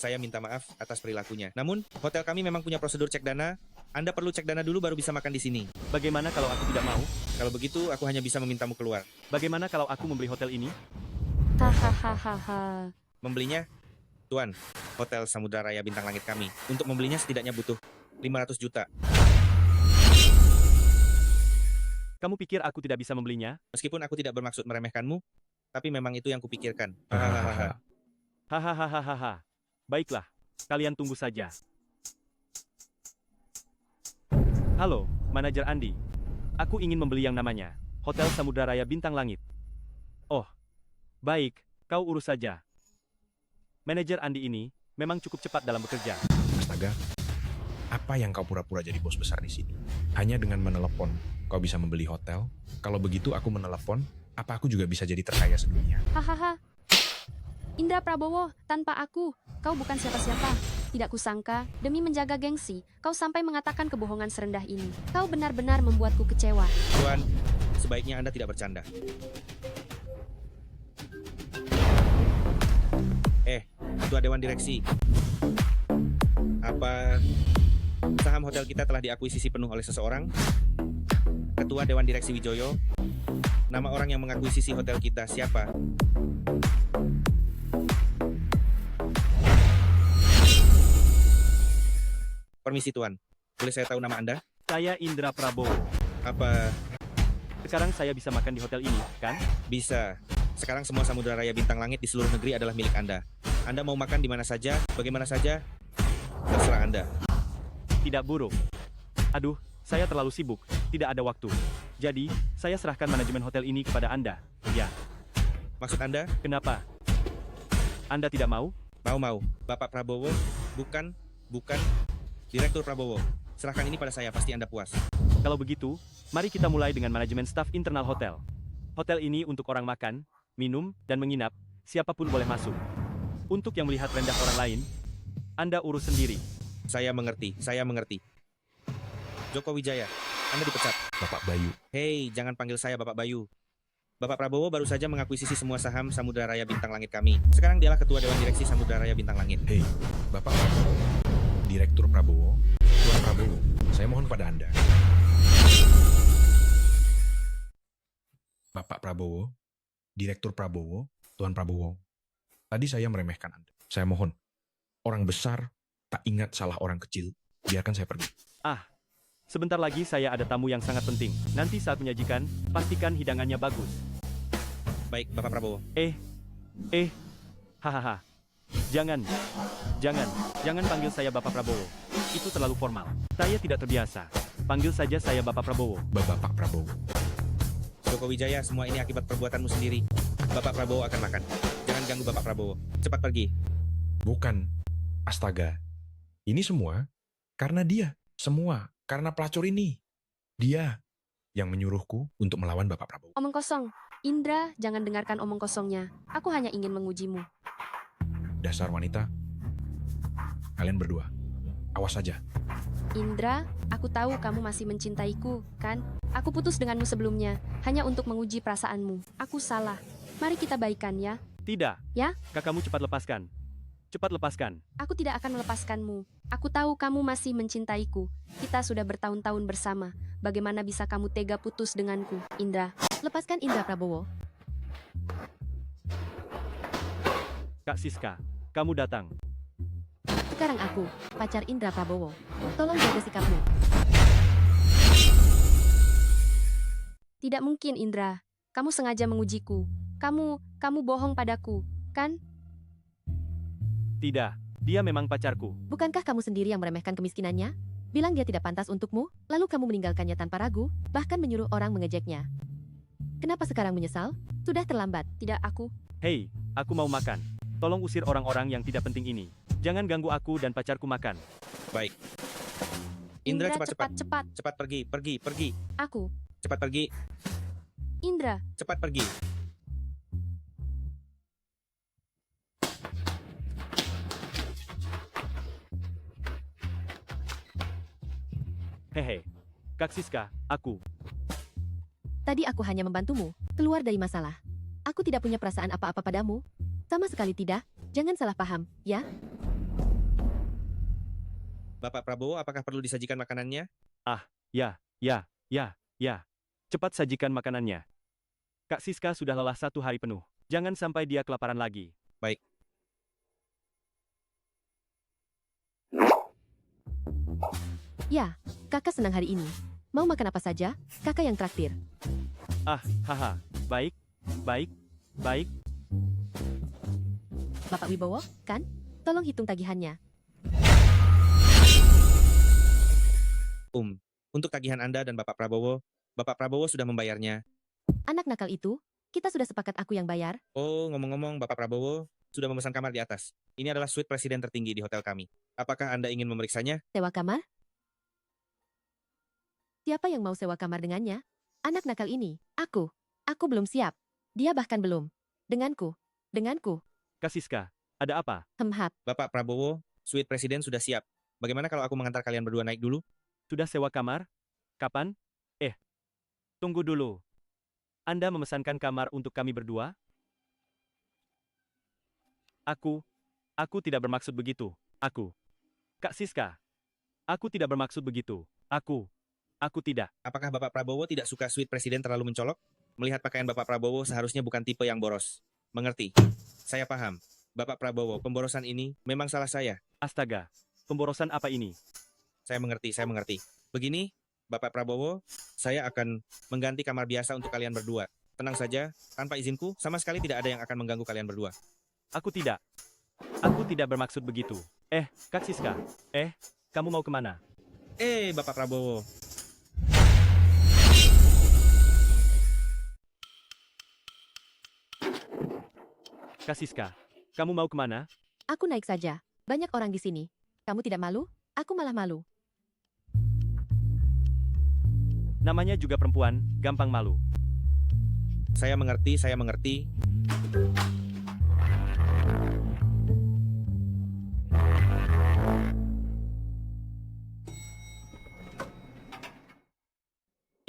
saya minta maaf atas perilakunya. Namun, hotel kami memang punya prosedur cek dana. Anda perlu cek dana dulu baru bisa makan di sini. Bagaimana kalau aku tidak mau? Kalau begitu, aku hanya bisa memintamu keluar. Bagaimana kalau aku membeli hotel ini? Hahaha. Membelinya? Tuan, Hotel Samudra Raya Bintang Langit kami. Untuk membelinya setidaknya butuh 500 juta. Kamu pikir aku tidak bisa membelinya? Meskipun aku tidak bermaksud meremehkanmu, tapi memang itu yang kupikirkan. Hahaha. Baiklah, kalian tunggu saja. Halo, manajer Andi. Aku ingin membeli yang namanya Hotel Samudra Raya Bintang Langit. Oh, baik, kau urus saja. Manajer Andi ini memang cukup cepat dalam bekerja. Astaga, apa yang kau pura-pura jadi bos besar di sini? Hanya dengan menelepon, kau bisa membeli hotel? Kalau begitu aku menelepon, apa aku juga bisa jadi terkaya sedunia? Hahaha. Indra Prabowo, tanpa aku, kau bukan siapa-siapa. Tidak kusangka, demi menjaga gengsi, kau sampai mengatakan kebohongan serendah ini. Kau benar-benar membuatku kecewa. Tuan, sebaiknya Anda tidak bercanda. Ketua Dewan Direksi, apa saham hotel kita telah diakuisisi penuh oleh seseorang? Ketua Dewan Direksi Wijoyo, nama orang yang mengakuisisi hotel kita siapa? Permisi Tuan, boleh saya tahu nama Anda? Saya Indra Prabowo. Apa sekarang saya bisa makan di hotel ini, kan? Bisa. Sekarang semua Samudra Raya Bintang Langit di seluruh negeri adalah milik Anda. Anda mau makan di mana saja, bagaimana saja, terserah Anda. Tidak buruk. Aduh, saya terlalu sibuk, tidak ada waktu. Jadi, saya serahkan manajemen hotel ini kepada Anda. Ya. Maksud Anda? Kenapa? Anda tidak mau? Mau. Bapak Prabowo, bukan. Direktur Prabowo. Serahkan ini pada saya, pasti Anda puas. Kalau begitu, mari kita mulai dengan manajemen staf internal hotel. Hotel ini untuk orang makan, minum, dan menginap, siapapun boleh masuk. Untuk yang melihat rendah orang lain, Anda urus sendiri. Saya mengerti. Joko Wijaya, Anda dipecat. Bapak Bayu. Hei, jangan panggil saya Bapak Bayu. Bapak Prabowo baru saja mengakuisisi semua saham Samudra Raya Bintang Langit kami. Sekarang dialah Ketua Dewan Direksi Samudra Raya Bintang Langit. Hei, Bapak Prabowo, Direktur Prabowo, Tuan Prabowo, saya mohon pada Anda. Bapak Prabowo, Direktur Prabowo, Tuan Prabowo. Tadi saya meremehkan Anda. Saya mohon, orang besar tak ingat salah orang kecil. Biarkan saya pergi. Sebentar lagi saya ada tamu yang sangat penting. Nanti saat menyajikan, pastikan hidangannya bagus. Baik, Bapak Prabowo. Hahaha. Jangan panggil saya Bapak Prabowo. Itu terlalu formal. Saya tidak terbiasa. Panggil saja saya Bapak Prabowo. Bapak Prabowo. Joko Wijaya, semua ini akibat perbuatanmu sendiri. Bapak Prabowo akan makan. Jangan ganggu Bapak Prabowo. Cepat pergi. Bukan. Astaga. Ini semua karena dia. Semua karena pelacur ini. Dia yang menyuruhku untuk melawan Bapak Prabowo. Omong kosong. Indra, jangan dengarkan omong kosongnya. Aku hanya ingin mengujimu. Dasar wanita. Kalian berdua. Awas saja. Indra, aku tahu kamu masih mencintaiku, kan? Aku putus denganmu sebelumnya, hanya untuk menguji perasaanmu. Aku salah. Mari kita baikan ya. Tidak. Ya? Kakakmu cepat lepaskan. Cepat lepaskan. Aku tidak akan melepaskanmu. Aku tahu kamu masih mencintaiku. Kita sudah bertahun-tahun bersama. Bagaimana bisa kamu tega putus denganku, Indra? Lepaskan Indra Prabowo. Kak Siska, kamu datang. Sekarang aku, pacar Indra Prabowo. Tolong jaga sikapmu. Tidak mungkin, Indra. Kamu sengaja mengujiku. Kamu bohong padaku, kan? Tidak, dia memang pacarku. Bukankah kamu sendiri yang meremehkan kemiskinannya? Bilang dia tidak pantas untukmu, lalu kamu meninggalkannya tanpa ragu, bahkan menyuruh orang mengejeknya. Kenapa sekarang menyesal? Sudah terlambat. Tidak, aku. Hei, aku mau makan. Tolong usir orang-orang yang tidak penting ini. Jangan ganggu aku dan pacarku makan. Baik. Indra, cepat. cepat. Cepat pergi. Aku. Cepat pergi. Indra. Cepat pergi. Hehe. Kak Siska, aku. Tadi aku hanya membantumu keluar dari masalah. Aku tidak punya perasaan apa-apa padamu. Sama sekali tidak. Jangan salah paham, ya? Bapak Prabowo, apakah perlu disajikan makanannya? Ah, ya. Cepat sajikan makanannya. Kak Siska sudah lelah 1 hari penuh. Jangan sampai dia kelaparan lagi. Baik. Ya, kakak senang hari ini. Mau makan apa saja, kakak yang traktir. Ah, haha. Baik. Bapak Wibowo, kan? Tolong hitung tagihannya. Untuk tagihan Anda dan Bapak Prabowo sudah membayarnya. Anak nakal itu, kita sudah sepakat aku yang bayar. Oh, ngomong-ngomong, Bapak Prabowo sudah memesan kamar di atas. Ini adalah suite presiden tertinggi di hotel kami. Apakah Anda ingin memeriksanya? Sewa kamar? Siapa yang mau sewa kamar dengannya? Anak nakal ini, aku. Aku belum siap. Dia bahkan belum. Denganku. Kak Siska, ada apa? Hemhap. Bapak Prabowo, suite presiden sudah siap. Bagaimana kalau aku mengantar kalian berdua naik dulu? Sudah sewa kamar? Kapan? Tunggu dulu. Anda memesankan kamar untuk kami berdua? Aku tidak bermaksud begitu. Kak Siska, aku tidak bermaksud begitu. Aku tidak. Apakah Bapak Prabowo tidak suka suite presiden terlalu mencolok? Melihat pakaian Bapak Prabowo seharusnya bukan tipe yang boros. Mengerti? Saya paham. Bapak Prabowo, pemborosan ini memang salah saya. Astaga, pemborosan apa ini? Saya mengerti. Begini, Bapak Prabowo, saya akan mengganti kamar biasa untuk kalian berdua. Tenang saja, tanpa izinku, sama sekali tidak ada yang akan mengganggu kalian berdua. Aku tidak bermaksud begitu. Kak Siska, kamu mau kemana? Bapak Prabowo. Kak Siska, kamu mau kemana? Aku naik saja. Banyak orang di sini. Kamu tidak malu? Aku malah malu. Namanya juga perempuan, gampang malu. Saya mengerti.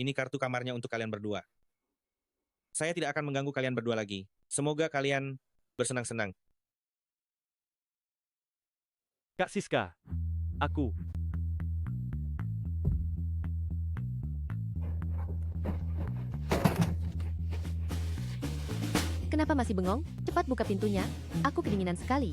Ini kartu kamarnya untuk kalian berdua. Saya tidak akan mengganggu kalian berdua lagi. Semoga kalian bersenang-senang. Kak Siska, aku. Kenapa masih bengong? Cepat buka pintunya. Aku kedinginan sekali.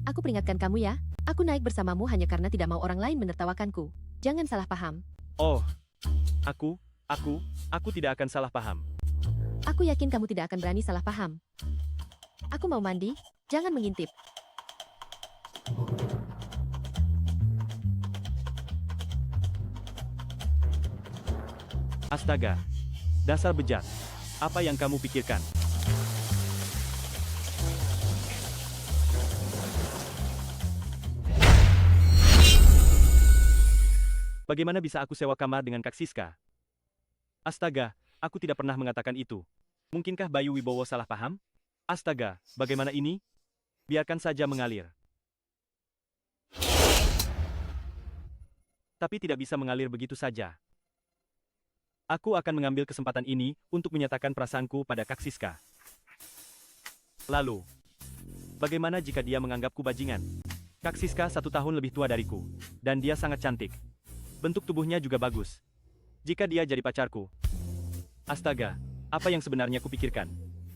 Aku peringatkan kamu ya. Aku naik bersamamu hanya karena tidak mau orang lain menertawakanku. Jangan salah paham. Oh, aku tidak akan salah paham. Aku yakin kamu tidak akan berani salah paham. Aku mau mandi, jangan mengintip. Astaga. Dasar bejat. Apa yang kamu pikirkan? Bagaimana bisa aku sewa kamar dengan Kak Siska? Astaga, aku tidak pernah mengatakan itu. Mungkinkah Bayu Wibowo salah paham? Astaga, bagaimana ini? Biarkan saja mengalir. Tapi tidak bisa mengalir begitu saja. Aku akan mengambil kesempatan ini untuk menyatakan perasaanku pada Kak Siska. Lalu, bagaimana jika dia menganggapku bajingan? Kak Siska 1 tahun lebih tua dariku, dan dia sangat cantik. Bentuk tubuhnya juga bagus. Jika dia jadi pacarku. Astaga, apa yang sebenarnya kupikirkan?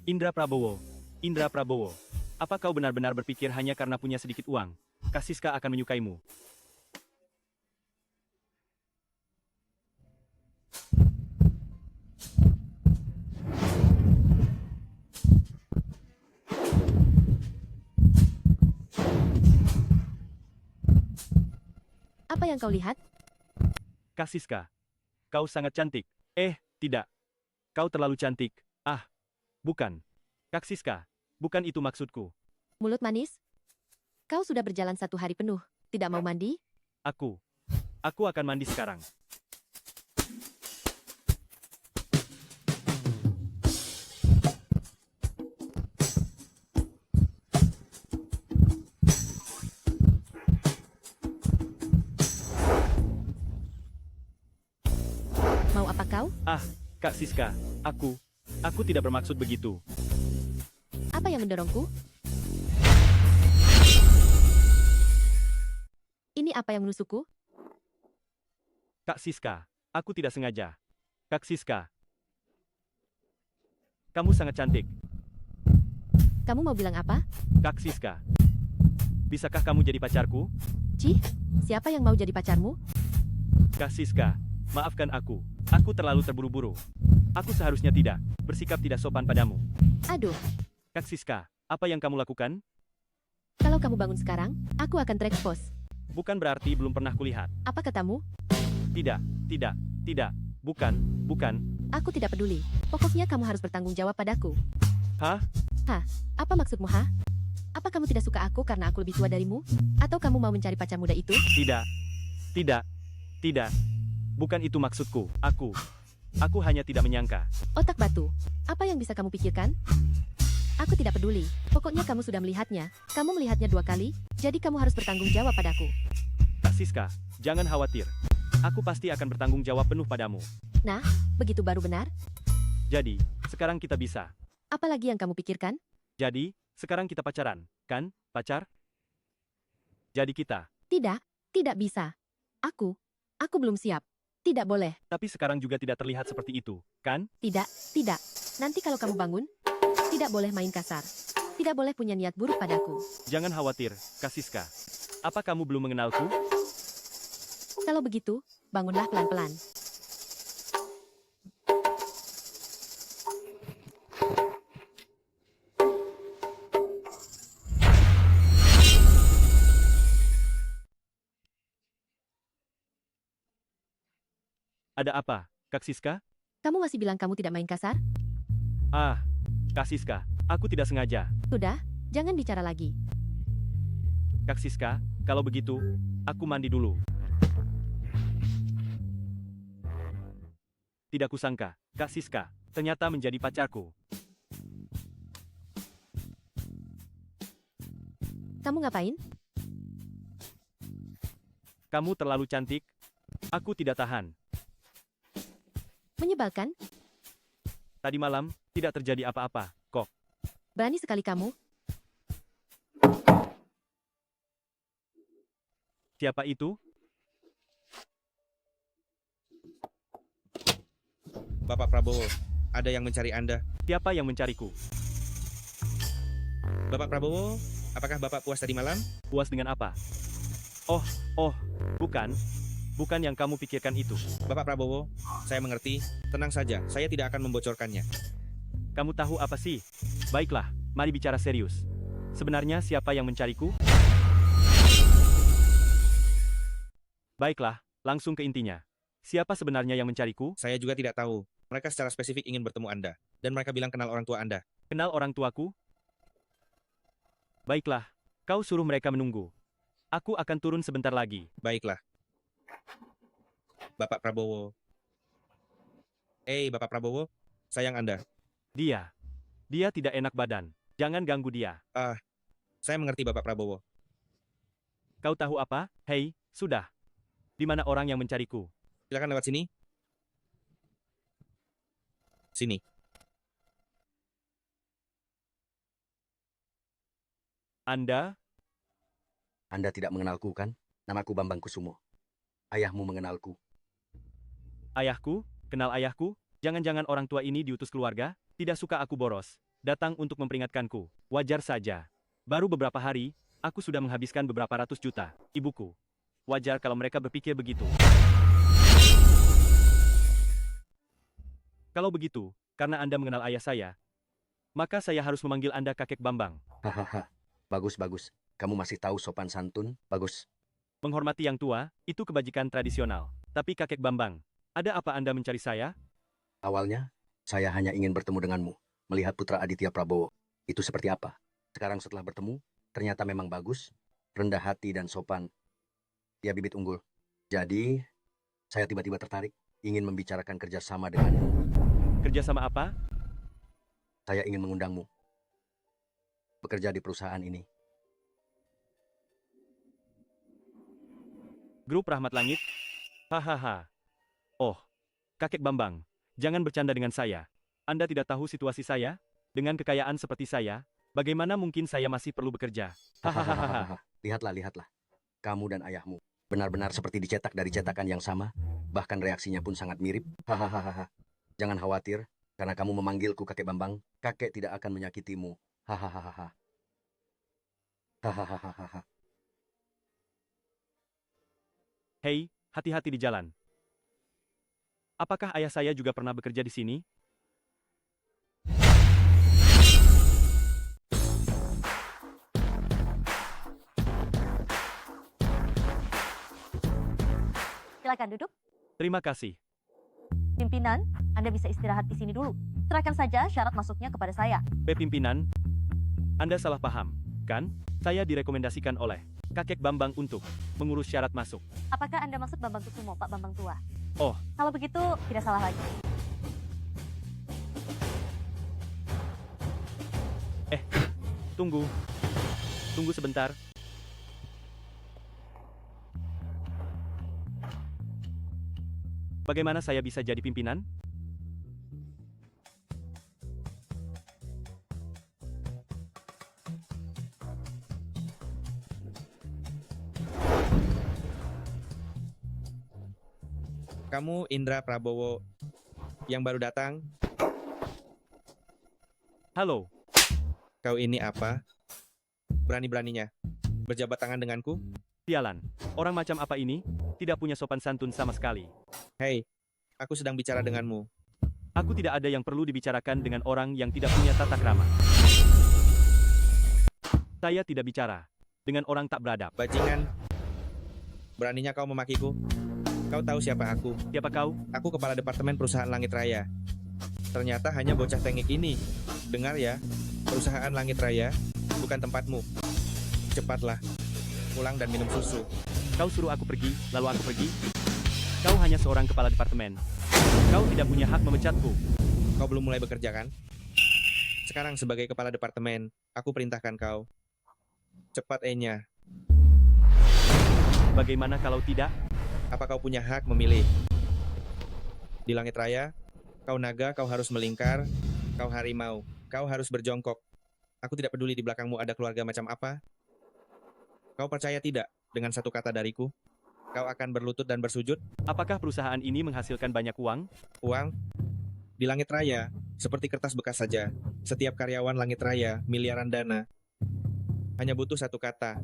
Indra Prabowo, Indra Prabowo. Apa kau benar-benar berpikir hanya karena punya sedikit uang, Kak Siska akan menyukaimu? Apa yang kau lihat? Kak Siska, kau sangat cantik. Tidak. Kau terlalu cantik. Bukan. Kak Siska, bukan itu maksudku. Mulut manis? Kau sudah berjalan 1 hari penuh. Tidak mau mandi? Aku akan mandi sekarang. Mau apa kau? Kak Siska, aku tidak bermaksud begitu. Apa yang mendorongku? Ini apa yang menusukku? Kak Siska, aku tidak sengaja. Kak Siska, kamu sangat cantik. Kamu mau bilang apa? Kak Siska, bisakah kamu jadi pacarku? Cih, siapa yang mau jadi pacarmu? Kak Siska, maafkan aku. Aku terlalu terburu-buru. Aku seharusnya tidak bersikap tidak sopan padamu. Aduh, Kak Siska, apa yang kamu lakukan? kalau kamu bangun sekarang, aku akan terekspos. Bukan berarti belum pernah kulihat. Apa katamu? Tidak. Bukan. Aku tidak peduli. Pokoknya kamu harus bertanggung jawab padaku. Hah? Apa maksudmu, ha? Apa kamu tidak suka aku karena aku lebih tua darimu? Atau kamu mau mencari pacar muda itu? Tidak. Bukan itu maksudku. Aku hanya tidak menyangka. Otak batu. Apa yang bisa kamu pikirkan? Aku tidak peduli. Pokoknya kamu sudah melihatnya. Kamu melihatnya 2 kali, jadi kamu harus bertanggung jawab padaku. Kak Siska, jangan khawatir. Aku pasti akan bertanggung jawab penuh padamu. Nah, begitu baru benar. Jadi, sekarang kita bisa. Apa lagi yang kamu pikirkan? Jadi, sekarang kita pacaran, kan? Pacar? Jadi kita. Tidak bisa. Aku belum siap. Tidak boleh. Tapi sekarang juga tidak terlihat seperti itu, kan? Tidak. Nanti kalau kamu bangun, tidak boleh main kasar. Tidak boleh punya niat buruk padaku. Jangan khawatir, Kak Siska. Apa kamu belum mengenalku? Kalau begitu, bangunlah pelan-pelan. Ada apa, Kak Siska? Kamu masih bilang kamu tidak main kasar? Kak Siska, aku tidak sengaja. Sudah, jangan bicara lagi. Kak Siska, kalau begitu, aku mandi dulu. Tidak kusangka, Kak Siska, ternyata menjadi pacarku. Kamu ngapain? Kamu terlalu cantik. Aku tidak tahan. Menyebalkan? Tadi malam, tidak terjadi apa-apa, kok. Berani sekali kamu. Siapa itu? Bapak Prabowo, ada yang mencari Anda. Siapa yang mencariku? Bapak Prabowo, apakah Bapak puas tadi malam? Puas dengan apa? Oh, bukan. Bukan yang kamu pikirkan itu. Bapak Prabowo, saya mengerti. Tenang saja, saya tidak akan membocorkannya. Kamu tahu apa sih? Baiklah, mari bicara serius. Sebenarnya siapa yang mencariku? Baiklah, langsung ke intinya. Siapa sebenarnya yang mencariku? Saya juga tidak tahu. Mereka secara spesifik ingin bertemu Anda. Dan mereka bilang kenal orang tua Anda. Kenal orang tuaku? Baiklah, kau suruh mereka menunggu. Aku akan turun sebentar lagi. Baiklah. Bapak Prabowo. Bapak Prabowo, sayang Anda. Dia tidak enak badan. Jangan ganggu dia. Saya mengerti Bapak Prabowo. Kau tahu apa? Hei, sudah. Di mana orang yang mencariku? Silakan lewat sini. Sini. Anda? Anda tidak mengenalku, kan? Namaku Bambang Kusumo. Ayahmu mengenalku. Ayahku? Kenal ayahku? Jangan-jangan orang tua ini diutus keluarga? Tidak suka aku boros. Datang untuk memperingatkanku. Wajar saja. Baru beberapa hari, aku sudah menghabiskan beberapa ratus juta. Ibuku. Wajar kalau mereka berpikir begitu. Kalau begitu, karena Anda mengenal ayah saya, maka saya harus memanggil Anda kakek Bambang. Hahaha. Bagus, bagus. Kamu masih tahu sopan santun? Bagus. Menghormati yang tua, itu kebajikan tradisional. Tapi kakek Bambang, ada apa Anda mencari saya? Awalnya, saya hanya ingin bertemu denganmu, melihat putra Aditya Prabowo. Itu seperti apa? Sekarang setelah bertemu, ternyata memang bagus, rendah hati dan sopan. Dia bibit unggul. Jadi, saya tiba-tiba tertarik, ingin membicarakan kerjasama denganmu. Kerjasama apa? Saya ingin mengundangmu. Bekerja di perusahaan ini. Grup Rahmat Langit? Hahaha. Oh, kakek Bambang, jangan bercanda dengan saya. Anda tidak tahu situasi saya? Dengan kekayaan seperti saya, bagaimana mungkin saya masih perlu bekerja? Hahaha. Lihatlah, lihatlah. Kamu dan ayahmu benar-benar seperti dicetak dari cetakan yang sama, bahkan reaksinya pun sangat mirip. Hahaha. Jangan khawatir, karena kamu memanggilku kakek Bambang, kakek tidak akan menyakitimu. Hahaha. Hahaha. Hei, hati-hati di jalan. Apakah ayah saya juga pernah bekerja di sini? Silakan duduk. Terima kasih. Pimpinan, Anda bisa istirahat di sini dulu. Serahkan saja syarat masuknya kepada saya. Pimpinan, Anda salah paham, kan? Saya direkomendasikan oleh kakek Bambang untuk mengurus syarat masuk. Apakah Anda maksud Bambang Kusumo, Pak Bambang Tua? Oh, Kalau begitu, tidak salah lagi. tunggu. Tunggu sebentar. Bagaimana saya bisa jadi pimpinan? Kamu Indra Prabowo yang baru datang? Halo. Kau ini apa? Berani-beraninya berjabat tangan denganku? Sialan. Orang macam apa ini? Tidak punya sopan santun sama sekali. Hei, aku sedang bicara denganmu. Aku tidak ada yang perlu dibicarakan dengan orang yang tidak punya tata krama. Saya tidak bicara dengan orang tak beradab. Bajingan, beraninya kau memakiku? Kau tahu siapa aku? Siapa kau? Aku kepala departemen perusahaan Langit Raya. Ternyata hanya bocah tengik ini. Dengar ya, perusahaan Langit Raya bukan tempatmu. Cepatlah, pulang dan minum susu. Kau suruh aku pergi, lalu aku pergi? Kau hanya seorang kepala departemen. Kau tidak punya hak memecatku. Kau belum mulai bekerja kan? Sekarang sebagai kepala departemen, aku perintahkan kau. Cepat E-nya. Bagaimana kalau tidak? Apa kau punya hak memilih? Di Langit Raya, kau naga, kau harus melingkar. Kau harimau, kau harus berjongkok. Aku tidak peduli di belakangmu ada keluarga macam apa. Kau percaya tidak dengan satu kata dariku? Kau akan berlutut dan bersujud? Apakah perusahaan ini menghasilkan banyak uang? Uang? Di Langit Raya, seperti kertas bekas saja. Setiap karyawan Langit Raya, miliaran dana. Hanya butuh satu kata.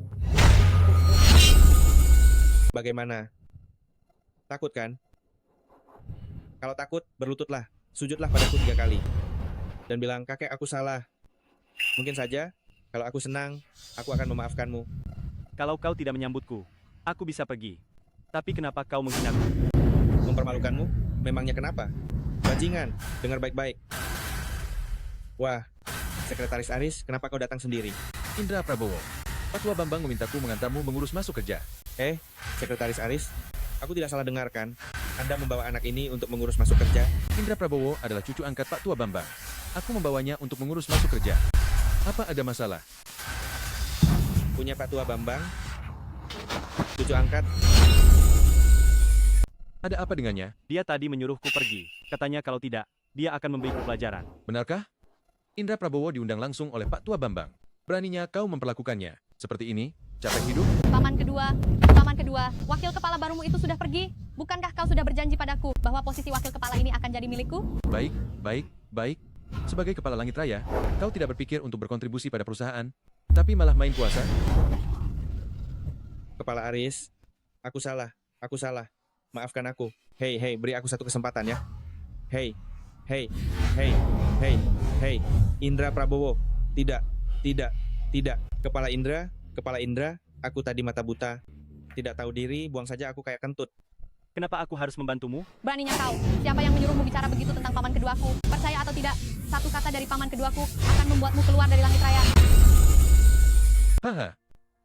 Bagaimana? Takut kan? Kalau takut, berlututlah. Sujudlah padaku 3 kali. Dan bilang, kakek aku salah. Mungkin saja, kalau aku senang, aku akan memaafkanmu. Kalau kau tidak menyambutku, aku bisa pergi. Tapi kenapa kau menghinaku? Mempermalukanmu? Memangnya kenapa? Bajingan, dengar baik-baik. Wah, Sekretaris Aris, kenapa kau datang sendiri? Indra Prabowo, Pak Tua Bambang memintaku mengantarmu mengurus masuk kerja. Sekretaris Aris, aku tidak salah dengar kan? Anda membawa anak ini untuk mengurus masuk kerja? Indra Prabowo adalah cucu angkat Pak Tua Bambang. Aku membawanya untuk mengurus masuk kerja. Apa ada masalah? Punya Pak Tua Bambang? Cucu angkat? Ada apa dengannya? Dia tadi menyuruhku pergi. Katanya kalau tidak, dia akan memberiku pelajaran. Benarkah? Indra Prabowo diundang langsung oleh Pak Tua Bambang. Beraninya kau memperlakukannya seperti ini? Capek hidup? Paman kedua, wakil kepala barumu itu sudah pergi. Bukankah kau sudah berjanji padaku bahwa posisi wakil kepala ini akan jadi milikku? Baik. Sebagai kepala Langit Raya, kau tidak berpikir untuk berkontribusi pada perusahaan, tapi malah main kuasa? Kepala Aris, aku salah. Maafkan aku. Hei, beri aku satu kesempatan ya. Hei. Indra Prabowo. Tidak. Kepala Indra, aku tadi mata buta. Tidak tahu diri, buang saja aku kayak kentut. Kenapa aku harus membantumu? Beraninya kau. Siapa yang menyuruhmu bicara begitu tentang paman keduaku? Percaya atau tidak, satu kata dari paman keduaku akan membuatmu keluar dari Langit Raya. Haha,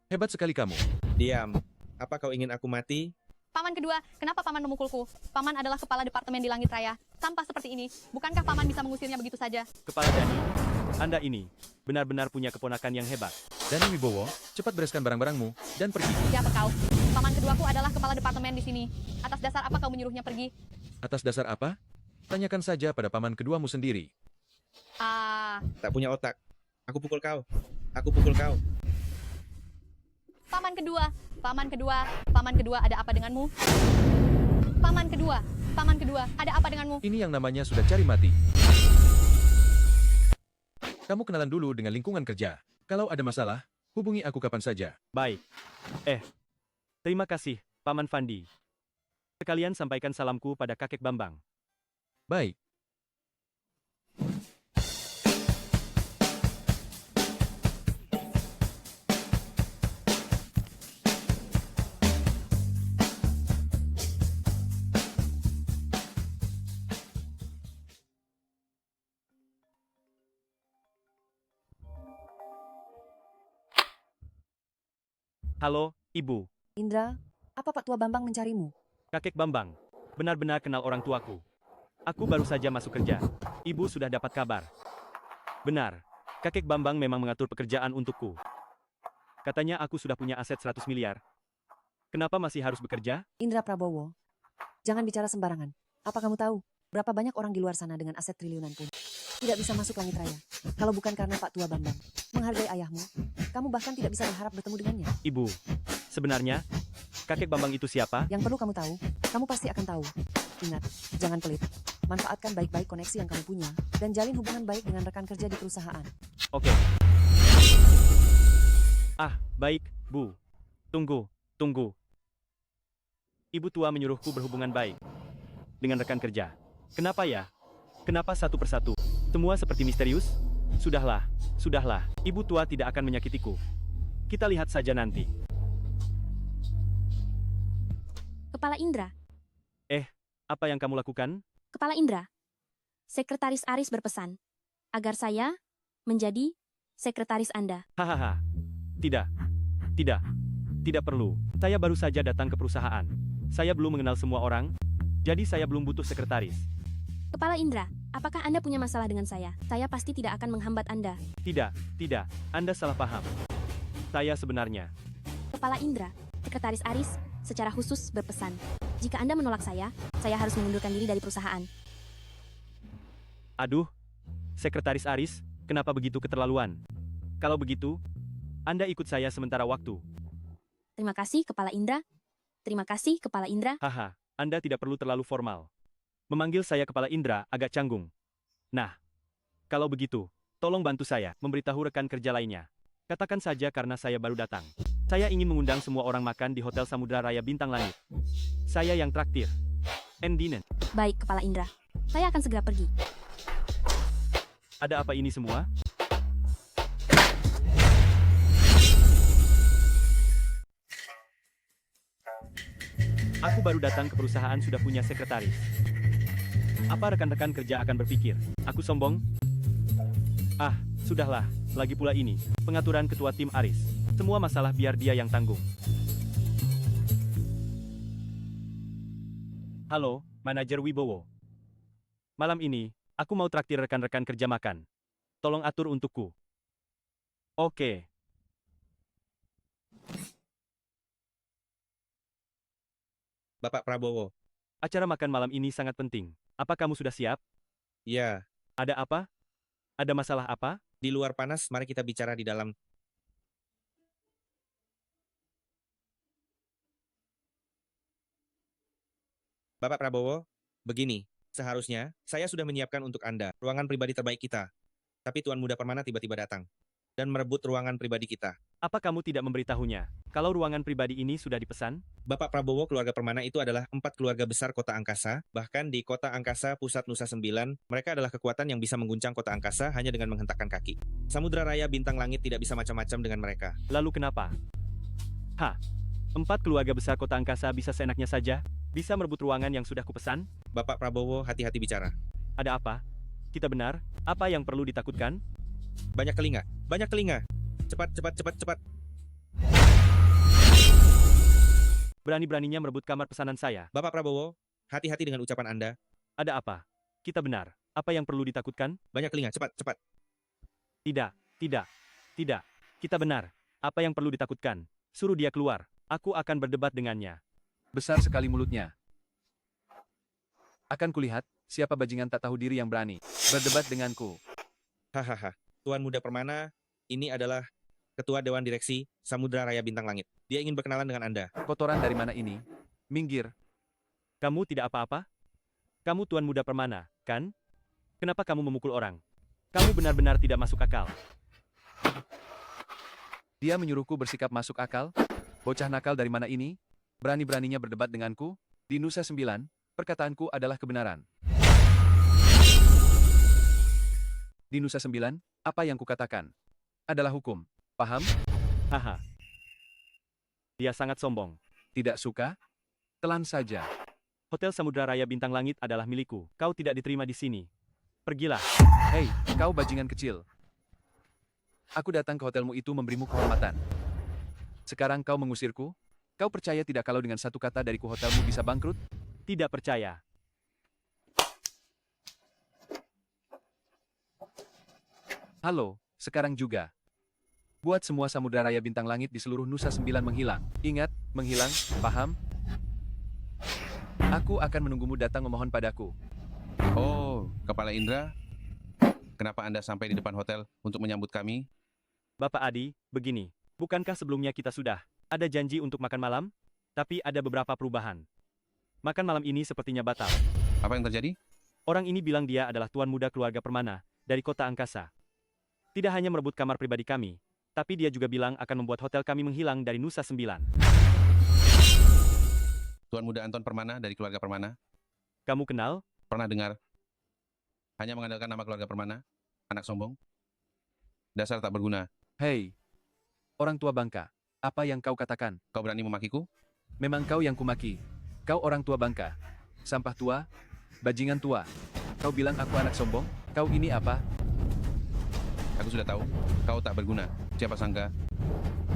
hebat sekali kamu. Diam. Apa kau ingin aku mati? Paman kedua, kenapa paman memukulku? Paman adalah kepala departemen di Langit Raya. Sampah seperti ini, bukankah paman bisa mengusirnya begitu saja? Kepala Dani, Anda ini benar-benar punya keponakan yang hebat. Dani Wibowo, cepat bereskan barang-barangmu dan pergi. Siapa kau? Paman keduaku adalah kepala departemen di sini. Atas dasar apa kau menyuruhnya pergi? Atas dasar apa? Tanyakan saja pada paman keduamu sendiri. Tak punya otak. Aku pukul kau. Paman kedua, ada apa denganmu? Paman kedua, ada apa denganmu? Ini yang namanya sudah cari mati. Kamu kenalan dulu dengan lingkungan kerja. Kalau ada masalah, hubungi aku kapan saja. Baik. Terima kasih, Paman Fandi. Sekalian sampaikan salamku pada kakek Bambang. Baik. Halo, Ibu. Indra, apa Pak Tua Bambang mencarimu? Kakek Bambang, benar-benar kenal orang tuaku. Aku baru saja masuk kerja. Ibu sudah dapat kabar. Benar, kakek Bambang memang mengatur pekerjaan untukku. Katanya aku sudah punya aset 100 miliar. Kenapa masih harus bekerja? Indra Prabowo, jangan bicara sembarangan. Apa kamu tahu berapa banyak orang di luar sana dengan aset triliunan pun tidak bisa masuk Langit Raya? Kalau bukan karena Pak Tua Bambang menghargai ayahmu, kamu bahkan tidak bisa berharap bertemu dengannya. Ibu, sebenarnya kakek Bambang itu siapa? Yang perlu kamu tahu, kamu pasti akan tahu. Ingat, jangan pelit. Manfaatkan baik-baik koneksi yang kamu punya dan jalin hubungan baik dengan rekan kerja di perusahaan. Oke. Baik, Bu. Tunggu. Ibu tua menyuruhku berhubungan baik dengan rekan kerja. Kenapa ya? Kenapa satu persatu? Semua seperti misterius? Sudahlah. Ibu tua tidak akan menyakitiku. Kita lihat saja nanti. Kepala Indra. Apa yang kamu lakukan? Kepala Indra. Sekretaris Aris berpesan agar saya menjadi sekretaris Anda. Hahaha. Tidak perlu. Saya baru saja datang ke perusahaan. Saya belum mengenal semua orang, jadi saya belum butuh sekretaris. Kepala Indra, apakah Anda punya masalah dengan saya? Saya pasti tidak akan menghambat Anda. Tidak. Anda salah paham. Saya sebenarnya. Kepala Indra, Sekretaris Aris secara khusus berpesan, jika Anda menolak saya harus mengundurkan diri dari perusahaan. Aduh, Sekretaris Aris, kenapa begitu keterlaluan? Kalau begitu, Anda ikut saya sementara waktu. Terima kasih, Kepala Indra. Haha, Anda tidak perlu terlalu formal. Memanggil saya Kepala Indra agak canggung. Nah, kalau begitu, tolong bantu saya memberitahu rekan kerja lainnya. Katakan saja karena saya baru datang. Saya ingin mengundang semua orang makan di Hotel Samudra Raya Bintang Langit. Saya yang traktir. Endinen. Baik, Kepala Indra. Saya akan segera pergi. Ada apa ini semua? Aku baru datang ke perusahaan sudah punya sekretaris. Apa rekan-rekan kerja akan berpikir? Aku sombong? Ah, sudahlah. Lagi pula ini, pengaturan ketua tim Aris. Semua masalah biar dia yang tanggung. Halo, manajer Wibowo. Malam ini, aku mau traktir rekan-rekan kerja makan. Tolong atur untukku. Oke. Bapak Prabowo. Acara makan malam ini sangat penting. Apa kamu sudah siap? Ya. Ada apa? Ada masalah apa? Di luar panas, mari kita bicara di dalam. Bapak Prabowo, begini, seharusnya saya sudah menyiapkan untuk Anda ruangan pribadi terbaik kita. Tapi Tuan Muda Permana tiba-tiba datang dan merebut ruangan pribadi kita. Apa kamu tidak memberitahunya? Kalau ruangan pribadi ini sudah dipesan? Bapak Prabowo, keluarga Permana itu adalah 4 keluarga besar kota angkasa. Bahkan di kota angkasa pusat Nusa 9, mereka adalah kekuatan yang bisa mengguncang kota angkasa hanya dengan menghentakkan kaki. Samudra Raya Bintang Langit tidak bisa macam-macam dengan mereka. Lalu kenapa? 4 keluarga besar kota angkasa bisa seenaknya saja? Bisa merebut ruangan yang sudah kupesan? Bapak Prabowo, hati-hati bicara. Ada apa? Kita benar? Apa yang perlu ditakutkan? Banyak telinga. Banyak telinga. Cepat, cepat, cepat, cepat. Berani-beraninya merebut kamar pesanan saya. Bapak Prabowo, hati-hati dengan ucapan Anda. Ada apa? Kita benar. Apa yang perlu ditakutkan? Banyak telinga. Cepat, cepat. Tidak, tidak, tidak. Kita benar. Apa yang perlu ditakutkan? Suruh dia keluar. Aku akan berdebat dengannya. Besar sekali mulutnya. Akan kulihat, siapa bajingan tak tahu diri yang berani berdebat denganku. Hahaha. Tuan Muda Permana, ini adalah Ketua Dewan Direksi Samudra Raya Bintang Langit. Dia ingin berkenalan dengan Anda. Kotoran dari mana ini? Minggir. Kamu tidak apa-apa? Kamu Tuan Muda Permana, kan? Kenapa kamu memukul orang? Kamu benar-benar tidak masuk akal. Dia menyuruhku bersikap masuk akal? Bocah nakal dari mana ini? Berani-beraninya berdebat denganku? Di Nusa 9, perkataanku adalah kebenaran. Di Nusa 9, apa yang kukatakan adalah hukum. Paham? Haha. Dia sangat sombong. Tidak suka? Telan saja. Hotel Samudra Raya Bintang Langit adalah milikku. Kau tidak diterima di sini. Pergilah. Hei, kau bajingan kecil. Aku datang ke hotelmu itu memberimu kehormatan. Sekarang kau mengusirku? Kau percaya tidak kalau dengan satu kata dariku hotelmu bisa bangkrut? Tidak percaya. Halo, sekarang juga. Buat semua Samudra Raya Bintang Langit di seluruh Nusa 9 menghilang. Ingat, menghilang, paham? Aku akan menunggumu datang memohon padaku. Oh, Kepala Indra, kenapa Anda sampai di depan hotel untuk menyambut kami? Bapak Adi, begini. Bukankah sebelumnya kita sudah ada janji untuk makan malam? Tapi ada beberapa perubahan. Makan malam ini sepertinya batal. Apa yang terjadi? Orang ini bilang dia adalah tuan muda keluarga Permana, dari kota angkasa. Tidak hanya merebut kamar pribadi kami, tapi dia juga bilang akan membuat hotel kami menghilang dari Nusa 9. Tuan Muda Anton Permana dari keluarga Permana? Kamu kenal? Pernah dengar? Hanya mengandalkan nama keluarga Permana? Anak sombong? Dasar tak berguna. Hei, orang tua bangka, apa yang kau katakan? Kau berani memakiku? Memang kau yang kumaki. Kau orang tua bangka. Sampah tua, bajingan tua. Kau bilang aku anak sombong? Kau ini apa? Aku sudah tahu, kau tak berguna. Siapa sangka,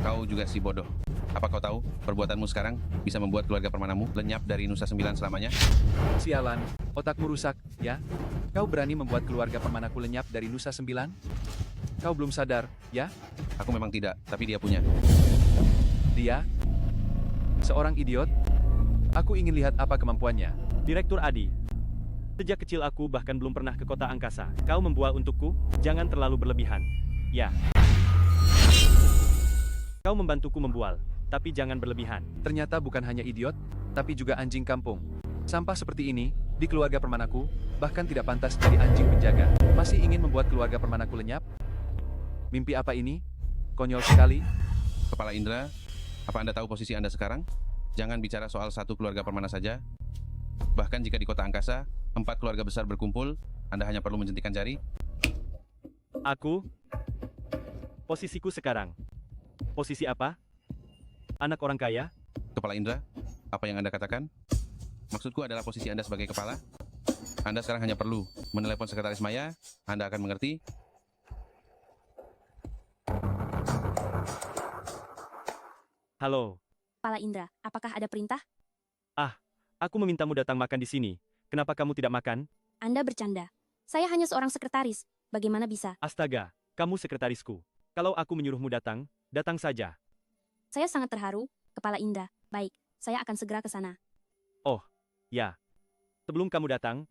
kau juga si bodoh. Apa kau tahu, perbuatanmu sekarang bisa membuat keluarga Permanamu lenyap dari Nusa 9 selamanya? Sialan, otakmu rusak, ya? Kau berani membuat keluarga Permanaku lenyap dari Nusa 9? Kau belum sadar, ya? Aku memang tidak, tapi dia punya. Dia? Seorang idiot? Aku ingin lihat apa kemampuannya. Direktur Adi. Sejak kecil aku bahkan belum pernah ke kota angkasa. Kau membual untukku? Jangan terlalu berlebihan. Ya. Kau membantuku membual, tapi jangan berlebihan. Ternyata bukan hanya idiot, tapi juga anjing kampung. Sampah seperti ini, di keluarga Permanaku, bahkan tidak pantas jadi anjing penjaga. Masih ingin membuat keluarga Permanaku lenyap? Mimpi apa ini? Konyol sekali. Kepala Indra, apa Anda tahu posisi Anda sekarang? Jangan bicara soal satu keluarga Permana saja. Bahkan jika di kota angkasa, 4 keluarga besar berkumpul, Anda hanya perlu menjentikan jari. Aku? Posisiku sekarang. Posisi apa? Anak orang kaya? Kepala Indra, Apa yang Anda katakan? Maksudku adalah posisi Anda sebagai kepala. Anda sekarang hanya perlu menelepon Sekretaris Maya, Anda akan mengerti. Halo. Kepala Indra, apakah ada perintah? Ah, aku memintamu datang makan di sini. Kenapa kamu tidak makan? Anda bercanda. Saya hanya seorang sekretaris. Bagaimana bisa? Astaga, kamu sekretarisku. Kalau aku menyuruhmu datang, datang saja. Saya sangat terharu, Kepala Indra. Baik, saya akan segera ke sana. Oh, ya. Sebelum kamu datang,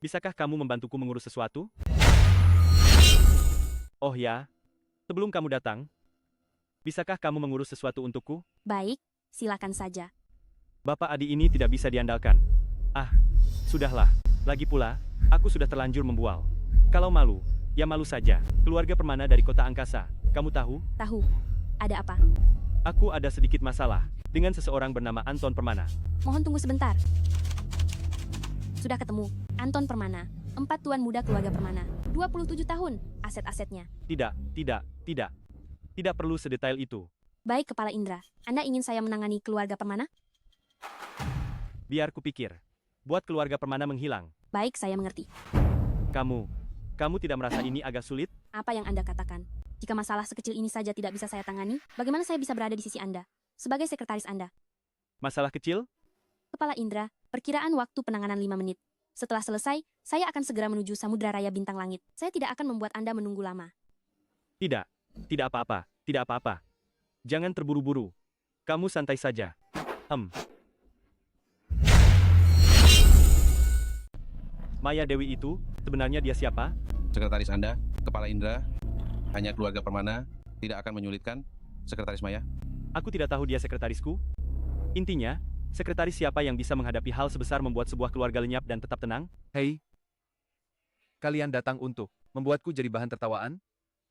bisakah kamu membantuku mengurus sesuatu? Oh ya, sebelum kamu datang, bisakah kamu mengurus sesuatu untukku? Baik, silakan saja. Bapak Adi ini tidak bisa diandalkan. Ah, sudahlah. Lagi pula, aku sudah terlanjur membual. Kalau malu, ya malu saja. Keluarga Permana dari kota angkasa, kamu tahu? Tahu. Ada apa? Aku ada sedikit masalah dengan seseorang bernama Anton Permana. Mohon tunggu sebentar. Sudah ketemu. Anton Permana. 4 tuan muda keluarga Permana. 27 tahun. Aset-asetnya. Tidak. Tidak perlu sedetail itu. Baik, Kepala Indra. Anda ingin saya menangani keluarga Permana? Biar kupikir. Buat keluarga Permana menghilang. Baik, saya mengerti. Kamu tidak merasa ini agak sulit? Apa yang Anda katakan? Jika masalah sekecil ini saja tidak bisa saya tangani, bagaimana saya bisa berada di sisi Anda? Sebagai sekretaris Anda. Masalah kecil? Kepala Indra, perkiraan waktu penanganan 5 menit. Setelah selesai, saya akan segera menuju Samudra Raya Bintang Langit. Saya tidak akan membuat Anda menunggu lama. Tidak apa-apa. Jangan terburu-buru. Kamu santai saja. Maya Dewi itu, sebenarnya dia siapa? Sekretaris Anda, Kepala Indra, hanya keluarga Permana, tidak akan menyulitkan. Sekretaris Maya. Aku tidak tahu dia sekretarisku. Intinya, sekretaris siapa yang bisa menghadapi hal sebesar membuat sebuah keluarga lenyap dan tetap tenang? Hei, kalian datang untuk membuatku jadi bahan tertawaan?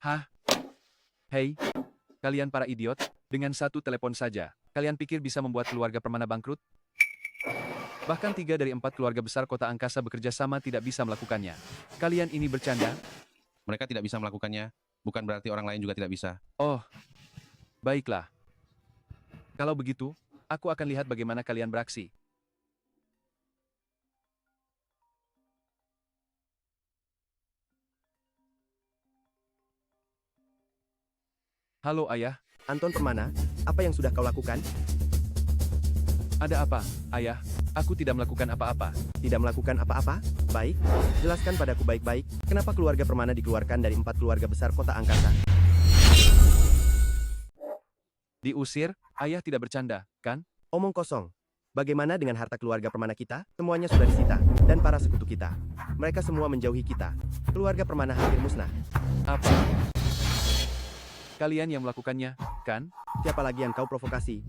Hah? Hei, kalian para idiot, dengan satu telepon saja, kalian pikir bisa membuat keluarga Permana bangkrut? Bahkan 3 dari 4 keluarga besar kota angkasa bekerja sama tidak bisa melakukannya. Kalian ini bercanda? Mereka tidak bisa melakukannya, bukan berarti orang lain juga tidak bisa. Oh, baiklah. Kalau begitu, aku akan lihat bagaimana kalian beraksi. Halo ayah. Anton Permana, apa yang sudah kau lakukan? Ada apa, ayah? Aku tidak melakukan apa-apa. Tidak melakukan apa-apa? Baik, jelaskan padaku baik-baik, kenapa keluarga Permana dikeluarkan dari 4 keluarga besar kota angkasa? Diusir? Ayah tidak bercanda, kan? Omong kosong. Bagaimana dengan harta keluarga Permana kita? Semuanya sudah disita, dan para sekutu kita. Mereka semua menjauhi kita. Keluarga Permana hampir musnah. Apa? Kalian yang melakukannya, kan? Siapa lagi yang kau provokasi?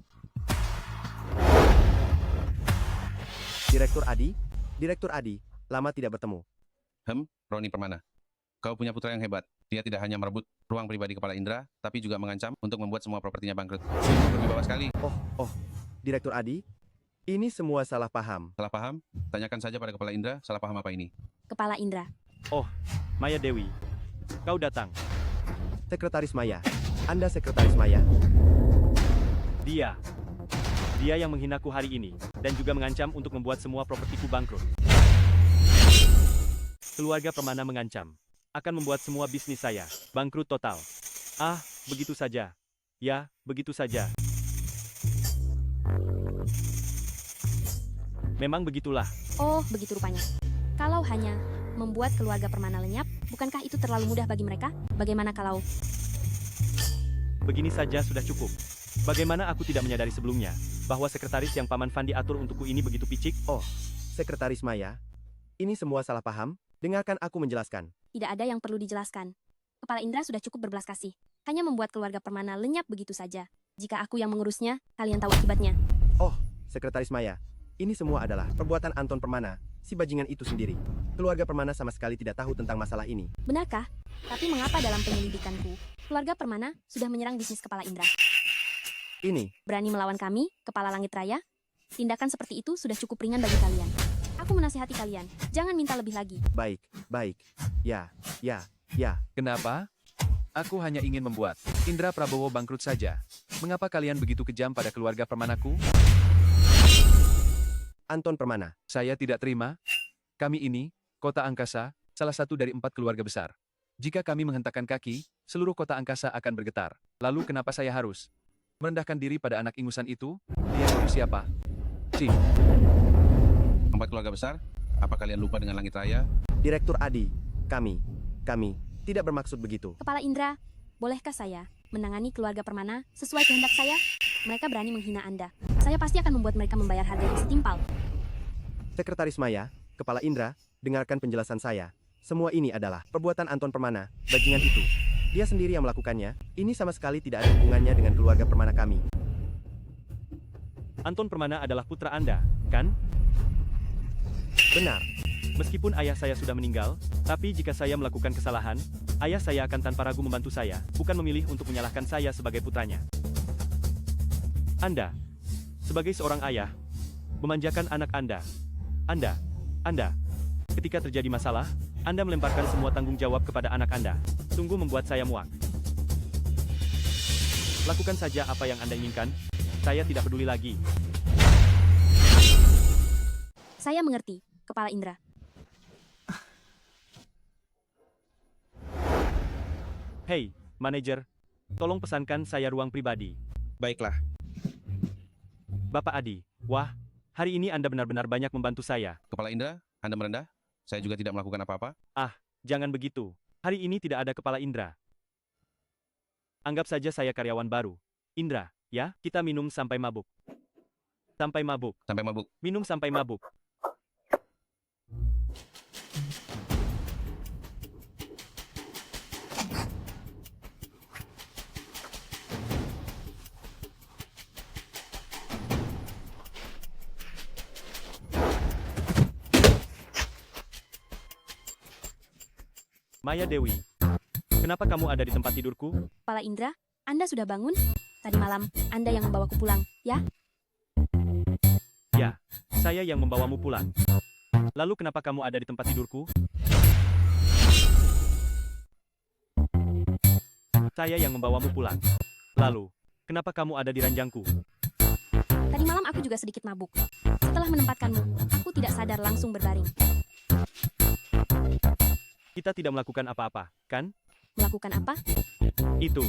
Direktur Adi, lama tidak bertemu. Roni Permana. Kau punya putra yang hebat. Dia tidak hanya merebut ruang pribadi Kepala Indra, tapi juga mengancam untuk membuat semua propertinya bangkrut. Berwibawa sekali. Oh, Direktur Adi, ini semua salah paham. Salah paham? Tanyakan saja pada Kepala Indra, salah paham apa ini? Kepala Indra. Oh, Maya Dewi. Kau datang. Sekretaris Maya. Anda Sekretaris Maya? Dia yang menghinaku hari ini, dan juga mengancam untuk membuat semua propertiku bangkrut. Keluarga Permana mengancam akan membuat semua bisnis saya bangkrut total. Ah, begitu saja. Ya, begitu saja. Memang begitulah. Oh, begitu rupanya. Kalau hanya membuat keluarga Permana lenyap, bukankah itu terlalu mudah bagi mereka? Bagaimana kalau... Begini saja sudah cukup. Bagaimana aku tidak menyadari sebelumnya bahwa sekretaris yang Paman Fandi atur untukku ini begitu picik? Oh, Sekretaris Maya, ini semua salah paham. Dengarkan aku menjelaskan. Tidak ada yang perlu dijelaskan. Kepala Indra sudah cukup berbelas kasih. Hanya membuat keluarga Permana lenyap begitu saja. Jika aku yang mengurusnya, kalian tahu akibatnya. Oh, Sekretaris Maya, ini semua adalah perbuatan Anton Permana, si bajingan itu sendiri. Keluarga Permana sama sekali tidak tahu tentang masalah ini. Benarkah? Tapi mengapa dalam penyelidikanku, keluarga Permana sudah menyerang bisnis Kepala Indra? Ini. Berani melawan kami, Kepala Langit Raya? Tindakan seperti itu sudah cukup ringan bagi kalian. Aku menasihati kalian, jangan minta lebih lagi. Baik. Ya. Kenapa? Aku hanya ingin membuat Indra Prabowo bangkrut saja. Mengapa kalian begitu kejam pada keluarga Permanaku? Anton Permana. Saya tidak terima. Kami ini, kota angkasa, salah satu dari 4 keluarga besar. Jika kami menghentakkan kaki, seluruh kota angkasa akan bergetar. Lalu kenapa saya harus merendahkan diri pada anak ingusan itu? Dia itu siapa? Si. 4 keluarga besar? Apa kalian lupa dengan langit raya? Direktur Adi, kami tidak bermaksud begitu. Kepala Indra, bolehkah saya menangani keluarga Permana sesuai kehendak saya? Mereka berani menghina Anda. Saya pasti akan membuat mereka membayar harga yang setimpal. Sekretaris Maya, Kepala Indra, dengarkan penjelasan saya. Semua ini adalah perbuatan Anton Permana, bajingan itu. Dia sendiri yang melakukannya. Ini sama sekali tidak ada hubungannya dengan keluarga Permana kami. Anton Permana adalah putra Anda, kan? Benar. Meskipun ayah saya sudah meninggal, tapi jika saya melakukan kesalahan, ayah saya akan tanpa ragu membantu saya, bukan memilih untuk menyalahkan saya sebagai putranya. Anda, sebagai seorang ayah, memanjakan anak Anda. Anda, ketika terjadi masalah, Anda melemparkan semua tanggung jawab kepada anak Anda. Sungguh membuat saya muak. Lakukan saja apa yang Anda inginkan. Saya tidak peduli lagi. Saya mengerti, Kepala Indra. Hei, manajer, tolong pesankan saya ruang pribadi. Baiklah. Bapak Adi, wah, hari ini Anda benar-benar banyak membantu saya. Kepala Indra, Anda merendah? Saya juga tidak melakukan apa-apa. Ah, jangan begitu. Hari ini tidak ada Kepala Indra. Anggap saja saya karyawan baru. Indra, ya, kita minum sampai mabuk. Sampai mabuk. Sampai mabuk. Minum sampai mabuk. Maya Dewi, kenapa kamu ada di tempat tidurku? Kepala Indra, Anda sudah bangun? Tadi malam, Anda yang membawaku pulang, ya? Ya, saya yang membawamu pulang. Lalu kenapa kamu ada di tempat tidurku? Saya yang membawamu pulang. Lalu, kenapa kamu ada di ranjangku? Tadi malam aku juga sedikit mabuk. Setelah menempatkanmu, aku tidak sadar langsung berbaring. Kita tidak melakukan apa-apa, kan? Melakukan apa? Itu.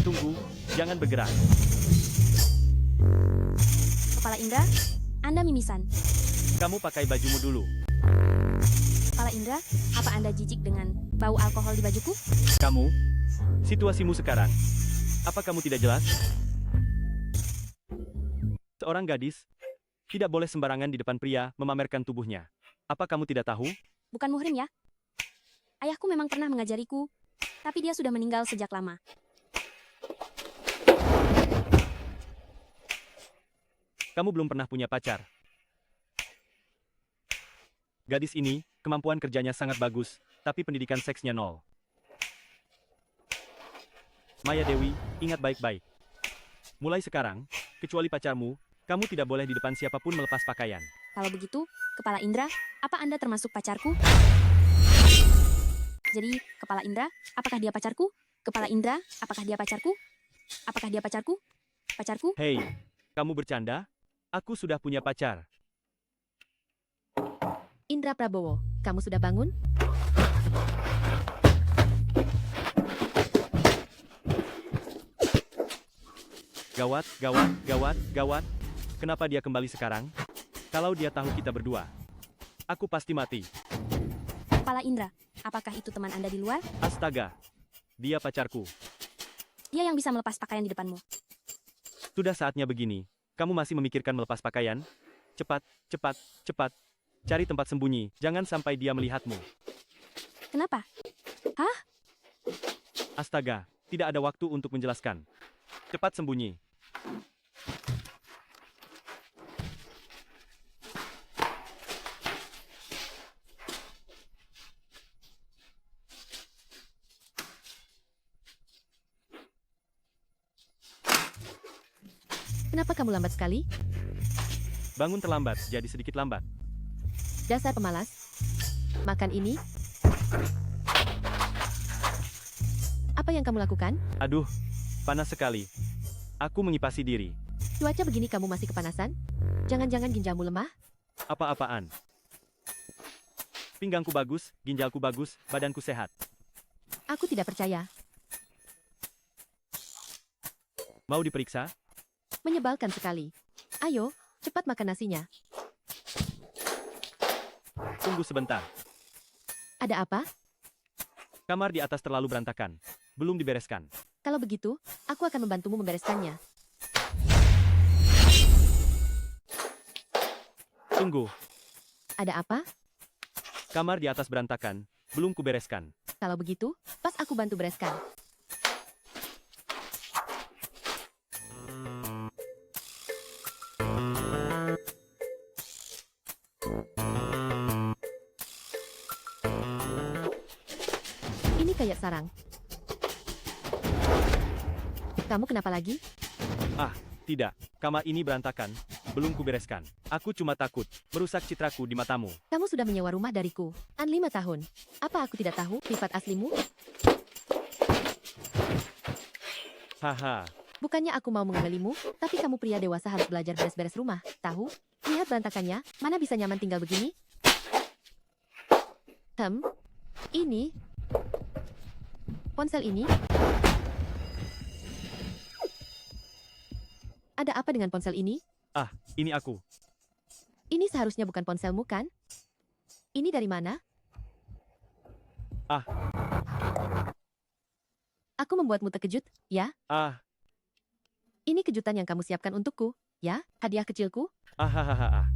Tunggu, jangan bergerak. Kepala Indra, Anda mimisan. Kamu pakai bajumu dulu. Kepala Indra, apa Anda jijik dengan bau alkohol di bajuku? Kamu, situasimu sekarang. Apa kamu tidak jelas? Seorang gadis tidak boleh sembarangan di depan pria memamerkan tubuhnya. Apa kamu tidak tahu? Bukan muhrim ya? Ayahku memang pernah mengajariku, tapi dia sudah meninggal sejak lama. Kamu belum pernah punya pacar. Gadis ini, kemampuan kerjanya sangat bagus, tapi pendidikan seksnya nol. Maya Dewi, ingat baik-baik. Mulai sekarang, kecuali pacarmu, kamu tidak boleh di depan siapapun melepas pakaian. Kalau begitu, Kepala Indra, apa Anda termasuk pacarku? Jadi, Kepala Indra, apakah dia pacarku? Kepala Indra, apakah dia pacarku? Apakah dia pacarku? Pacarku? Hei, kamu bercanda? Aku sudah punya pacar. Indra Prabowo, kamu sudah bangun? Gawat, gawat. Kenapa dia kembali sekarang? Kalau dia tahu kita berdua, aku pasti mati. Kepala Indra, apakah itu teman Anda di luar? Astaga, dia pacarku. Dia yang bisa melepas pakaian di depanmu. Sudah saatnya begini. Kamu masih memikirkan melepas pakaian? Cepat. Cari tempat sembunyi, jangan sampai dia melihatmu. Kenapa? Hah? Astaga, tidak ada waktu untuk menjelaskan. Cepat sembunyi. Kenapa kamu lambat sekali? Bangun terlambat, jadi sedikit lambat. Dasar pemalas. Makan ini. Apa yang kamu lakukan? Aduh, panas sekali. Aku mengipasi diri. Cuaca begini kamu masih kepanasan? Jangan-jangan ginjalmu lemah? Apa-apaan? Pinggangku bagus, ginjalku bagus, badanku sehat. Aku tidak percaya. Mau diperiksa? Menyebalkan sekali. Ayo, cepat makan nasinya. Tunggu sebentar. Ada apa? Kamar di atas terlalu berantakan. Belum dibereskan. Kalau begitu, aku akan membantumu membereskannya. Tunggu. Ada apa? Kamar di atas berantakan. Belum kubereskan. Kalau begitu, pas aku bantu bereskan. Ini kayak sarang. Kamu kenapa lagi? Ah, tidak. Kamar ini berantakan. Belum kubereskan. Aku cuma takut merusak citraku di matamu. Kamu sudah menyewa rumah dariku. 5 tahun. Apa aku tidak tahu sifat aslimu? Haha. Bukannya aku mau mengembalimu, tapi kamu pria dewasa harus belajar beres-beres rumah. Tahu? Lihat berantakannya, mana bisa nyaman tinggal begini? Ini. Ponsel ini. Ada apa dengan ponsel ini? Ah, ini aku. Ini seharusnya bukan ponselmu, kan? Ini dari mana? Ah. Aku membuatmu terkejut, ya? Ah. Ini kejutan yang kamu siapkan untukku, ya? Hadiah kecilku? Hahaha.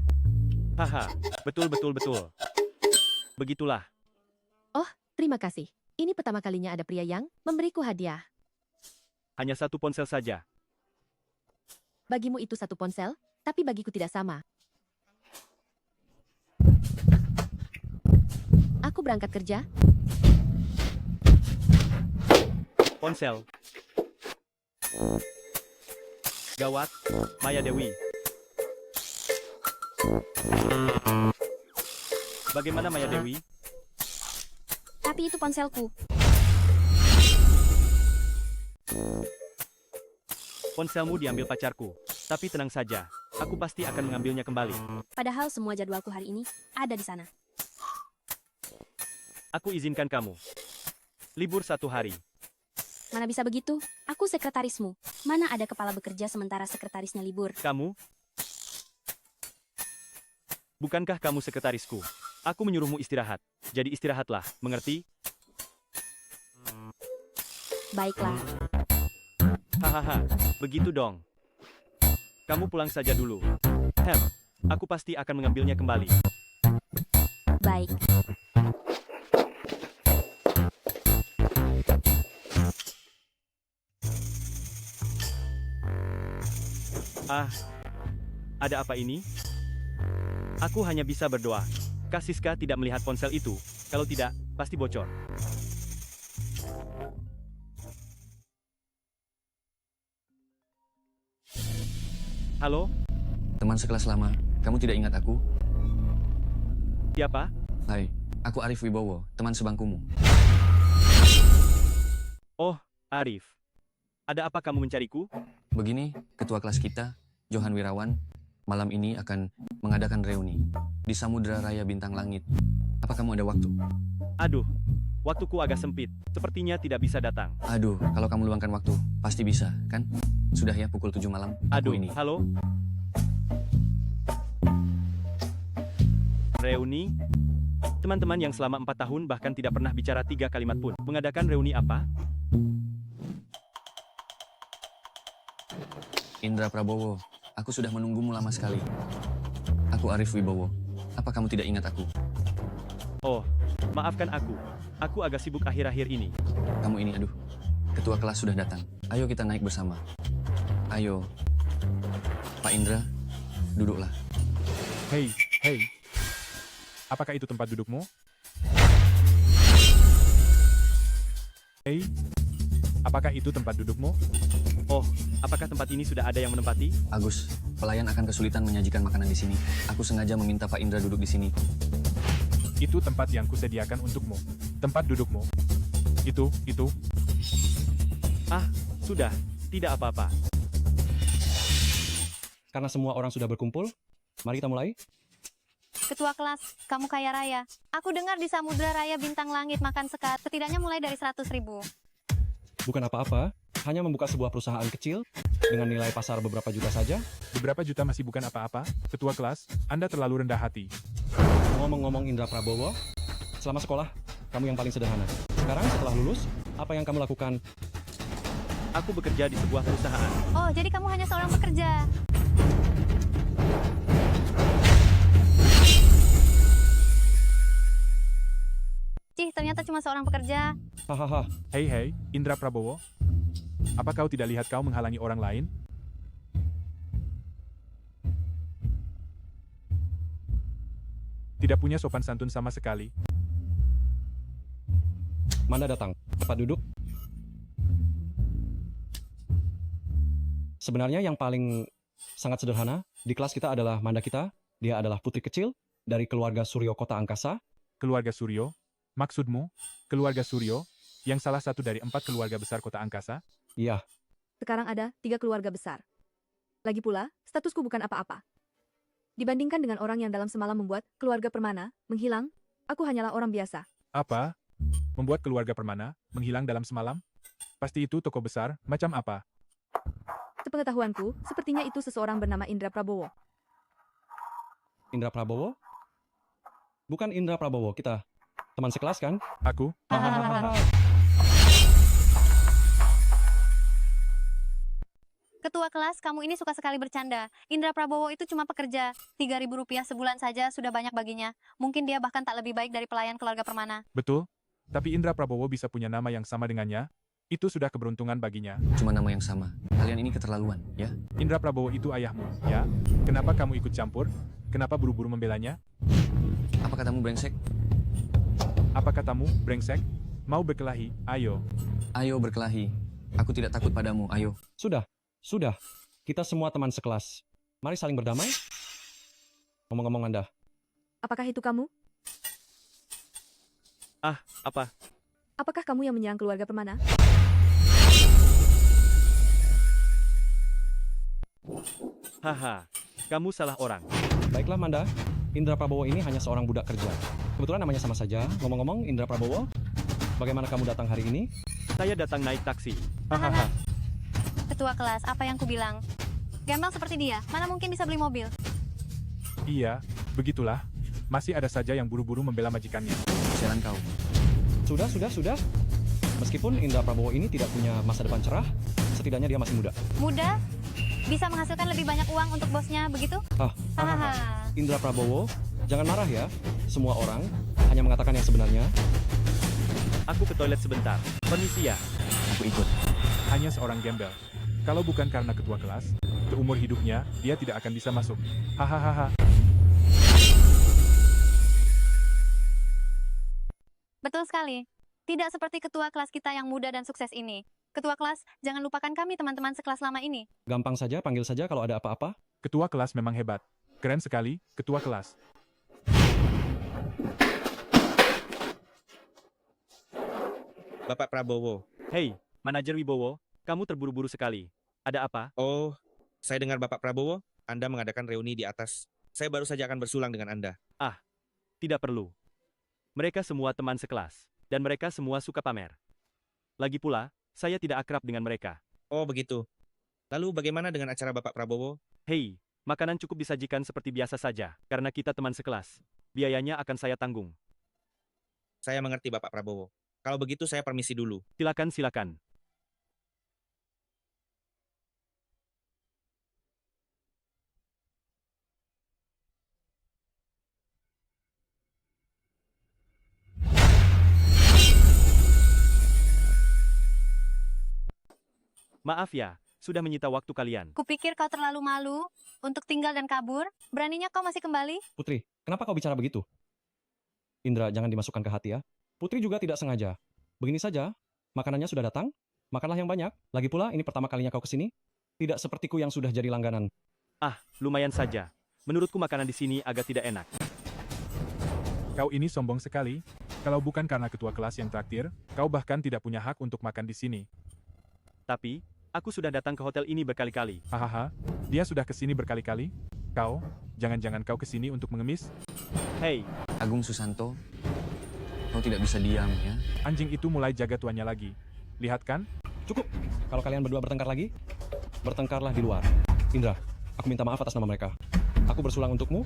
Haha, betul. Begitulah. Oh, terima kasih. Ini pertama kalinya ada pria yang memberiku hadiah. Hanya satu ponsel saja. Bagimu itu satu ponsel, tapi bagiku tidak sama. Aku berangkat kerja. Ponsel. Gawat, Maya Dewi. Bagaimana Maya Dewi? Tapi itu ponselku. Ponselmu diambil pacarku. Tapi tenang saja, aku pasti akan mengambilnya kembali. Padahal semua jadwalku hari ini ada di sana. Aku izinkan kamu. Libur 1 hari. Mana bisa begitu? Aku sekretarismu. Mana ada kepala bekerja sementara sekretarisnya libur? Kamu? Bukankah kamu sekretarisku? Aku menyuruhmu istirahat. Jadi istirahatlah, mengerti? Baiklah. Hahaha, begitu dong. Kamu pulang saja dulu. Aku pasti akan mengambilnya kembali. Baik. Ah, ada apa ini? Aku hanya bisa berdoa. Kasiska tidak melihat ponsel itu. Kalau tidak, pasti bocor. Halo? Teman sekelas lama, kamu tidak ingat aku? Siapa? Hai, aku Arif Wibowo, teman sebangkumu. Oh, Arif. Ada apa kamu mencariku? Begini, ketua kelas kita, Johan Wirawan, malam ini akan mengadakan reuni di Samudra Raya Bintang Langit. Apa kamu ada waktu? Aduh, waktuku agak sempit. Sepertinya tidak bisa datang. Aduh, kalau kamu luangkan waktu, pasti bisa, kan? Sudah ya, pukul 7 malam, aku ini. Halo? Reuni? Teman-teman yang selama 4 tahun bahkan tidak pernah bicara 3 kalimat pun. Mengadakan reuni apa? Indra Prabowo, aku sudah menunggumu lama sekali. Aku Arif Wibowo. Apa kamu tidak ingat aku? Oh, maafkan aku. Aku agak sibuk akhir-akhir ini. Kamu ini, aduh. Ketua kelas sudah datang. Ayo kita naik bersama. Ayo. Pak Indra, duduklah. Hei. Apakah itu tempat dudukmu? Hei, apakah itu tempat dudukmu? Oh, apakah tempat ini sudah ada yang menempati? Agus, pelayan akan kesulitan menyajikan makanan di sini. Aku sengaja meminta Pak Indra duduk di sini. Itu tempat yang kusediakan untukmu. Tempat dudukmu. Itu. Ah, sudah, tidak apa-apa. Karena semua orang sudah berkumpul, mari kita mulai. Ketua kelas, kamu kaya raya. Aku dengar di Samudra Raya Bintang Langit makan sekat, setidaknya mulai dari 100.000. Bukan apa-apa, hanya membuka sebuah perusahaan kecil dengan nilai pasar beberapa juta saja. Beberapa juta masih bukan apa-apa. Ketua kelas, Anda terlalu rendah hati. Ngomong-ngomong Indra Prabowo, selama sekolah, kamu yang paling sederhana. Sekarang setelah lulus, apa yang kamu lakukan? Aku bekerja di sebuah perusahaan. Oh, jadi kamu hanya seorang pekerja. Cih, ternyata cuma seorang pekerja. Hahaha. Hei, Indra Prabowo. Apa kau tidak lihat kau menghalangi orang lain? Tidak punya sopan santun sama sekali. Manda datang. Cepat duduk. Sebenarnya yang paling sangat sederhana di kelas kita adalah Manda kita. Dia adalah putri kecil dari keluarga Suryo Kota Angkasa. Keluarga Suryo? Maksudmu, keluarga Suryo, yang salah satu dari 4 keluarga besar Kota Angkasa? Iya. Sekarang ada 3 keluarga besar. Lagi pula, statusku bukan apa-apa. Dibandingkan dengan orang yang dalam semalam membuat keluarga Permana menghilang, aku hanyalah orang biasa. Apa? Membuat keluarga Permana menghilang dalam semalam? Pasti itu toko besar, macam apa? Sepengetahuanku, sepertinya itu seseorang bernama Indra Prabowo. Indra Prabowo? Bukan Indra Prabowo, kita teman sekelas kan? Aku? Ketua kelas, kamu ini suka sekali bercanda. Indra Prabowo itu cuma pekerja. Rp3.000 sebulan saja sudah banyak baginya. Mungkin dia bahkan tak lebih baik dari pelayan keluarga Permana. Betul, tapi Indra Prabowo bisa punya nama yang sama dengannya. Itu sudah keberuntungan baginya. Cuma nama yang sama. Kalian ini keterlaluan, ya? Indra Prabowo itu ayahmu, ya? Kenapa kamu ikut campur? Kenapa buru-buru membelanya? Apa katamu brengsek? Apa katamu, brengsek? Mau berkelahi? Ayo. Ayo berkelahi. Aku tidak takut padamu, ayo. Sudah. Kita semua teman sekelas. Mari saling berdamai. Ngomong-ngomong Anda. Apakah itu kamu? Ah, apa? Apakah kamu yang menyerang keluarga Permana? Haha, kamu salah orang. Baiklah Manda, Indra Prabowo ini hanya seorang budak kerja. Kebetulan namanya sama saja. Ngomong-ngomong, Indra Prabowo, bagaimana kamu datang hari ini? Saya datang naik taksi. Hahaha. Ketua kelas, apa yang kubilang? Gembel seperti dia, mana mungkin bisa beli mobil? Iya, begitulah. Masih ada saja yang buru-buru membela majikannya. Sialan kau. Sudah. Meskipun Indra Prabowo ini tidak punya masa depan cerah, setidaknya dia masih muda. Muda? Bisa menghasilkan lebih banyak uang untuk bosnya, begitu? Hahaha. Indra Prabowo, jangan marah ya. Semua orang hanya mengatakan yang sebenarnya. Aku ke toilet sebentar. Permisi ya. Aku ikut. Hanya seorang gembel. Kalau bukan karena ketua kelas, seumur hidupnya, dia tidak akan bisa masuk. Hahaha. Betul sekali. Tidak seperti ketua kelas kita yang muda dan sukses ini. Ketua kelas, jangan lupakan kami teman-teman sekelas lama ini. Gampang saja, panggil saja kalau ada apa-apa. Ketua kelas memang hebat. Keren sekali, ketua kelas. Bapak Prabowo. Hei, Manajer Wibowo, kamu terburu-buru sekali. Ada apa? Oh, saya dengar Bapak Prabowo, Anda mengadakan reuni di atas. Saya baru saja akan bersulang dengan Anda. Ah, tidak perlu. Mereka semua teman sekelas, dan mereka semua suka pamer. Lagi pula, saya tidak akrab dengan mereka. Oh, begitu. Lalu bagaimana dengan acara Bapak Prabowo? Hei, makanan cukup disajikan seperti biasa saja, karena kita teman sekelas. Biayanya akan saya tanggung. Saya mengerti Bapak Prabowo. Kalau begitu saya permisi dulu. Silakan. Maaf ya, sudah menyita waktu kalian. Kupikir kau terlalu malu untuk tinggal dan kabur. Beraninya kau masih kembali? Putri, kenapa kau bicara begitu? Indra, jangan dimasukkan ke hati ya. Putri juga tidak sengaja. Begini saja, makanannya sudah datang. Makanlah yang banyak. Lagi pula, ini pertama kalinya kau kesini. Tidak sepertiku yang sudah jadi langganan. Ah, lumayan saja. Menurutku makanan di sini agak tidak enak. Kau ini sombong sekali. Kalau bukan karena ketua kelas yang traktir, kau bahkan tidak punya hak untuk makan di sini. Tapi, aku sudah datang ke hotel ini berkali-kali. Hahaha, dia sudah kesini berkali-kali. Kau, jangan-jangan kau kesini untuk mengemis? Hei, Agung Susanto, kau tidak bisa diam ya. Anjing itu mulai jaga tuannya lagi. Lihat kan? Cukup. Kalau kalian berdua bertengkar lagi, bertengkarlah di luar. Indra, aku minta maaf atas nama mereka. Aku bersulang untukmu.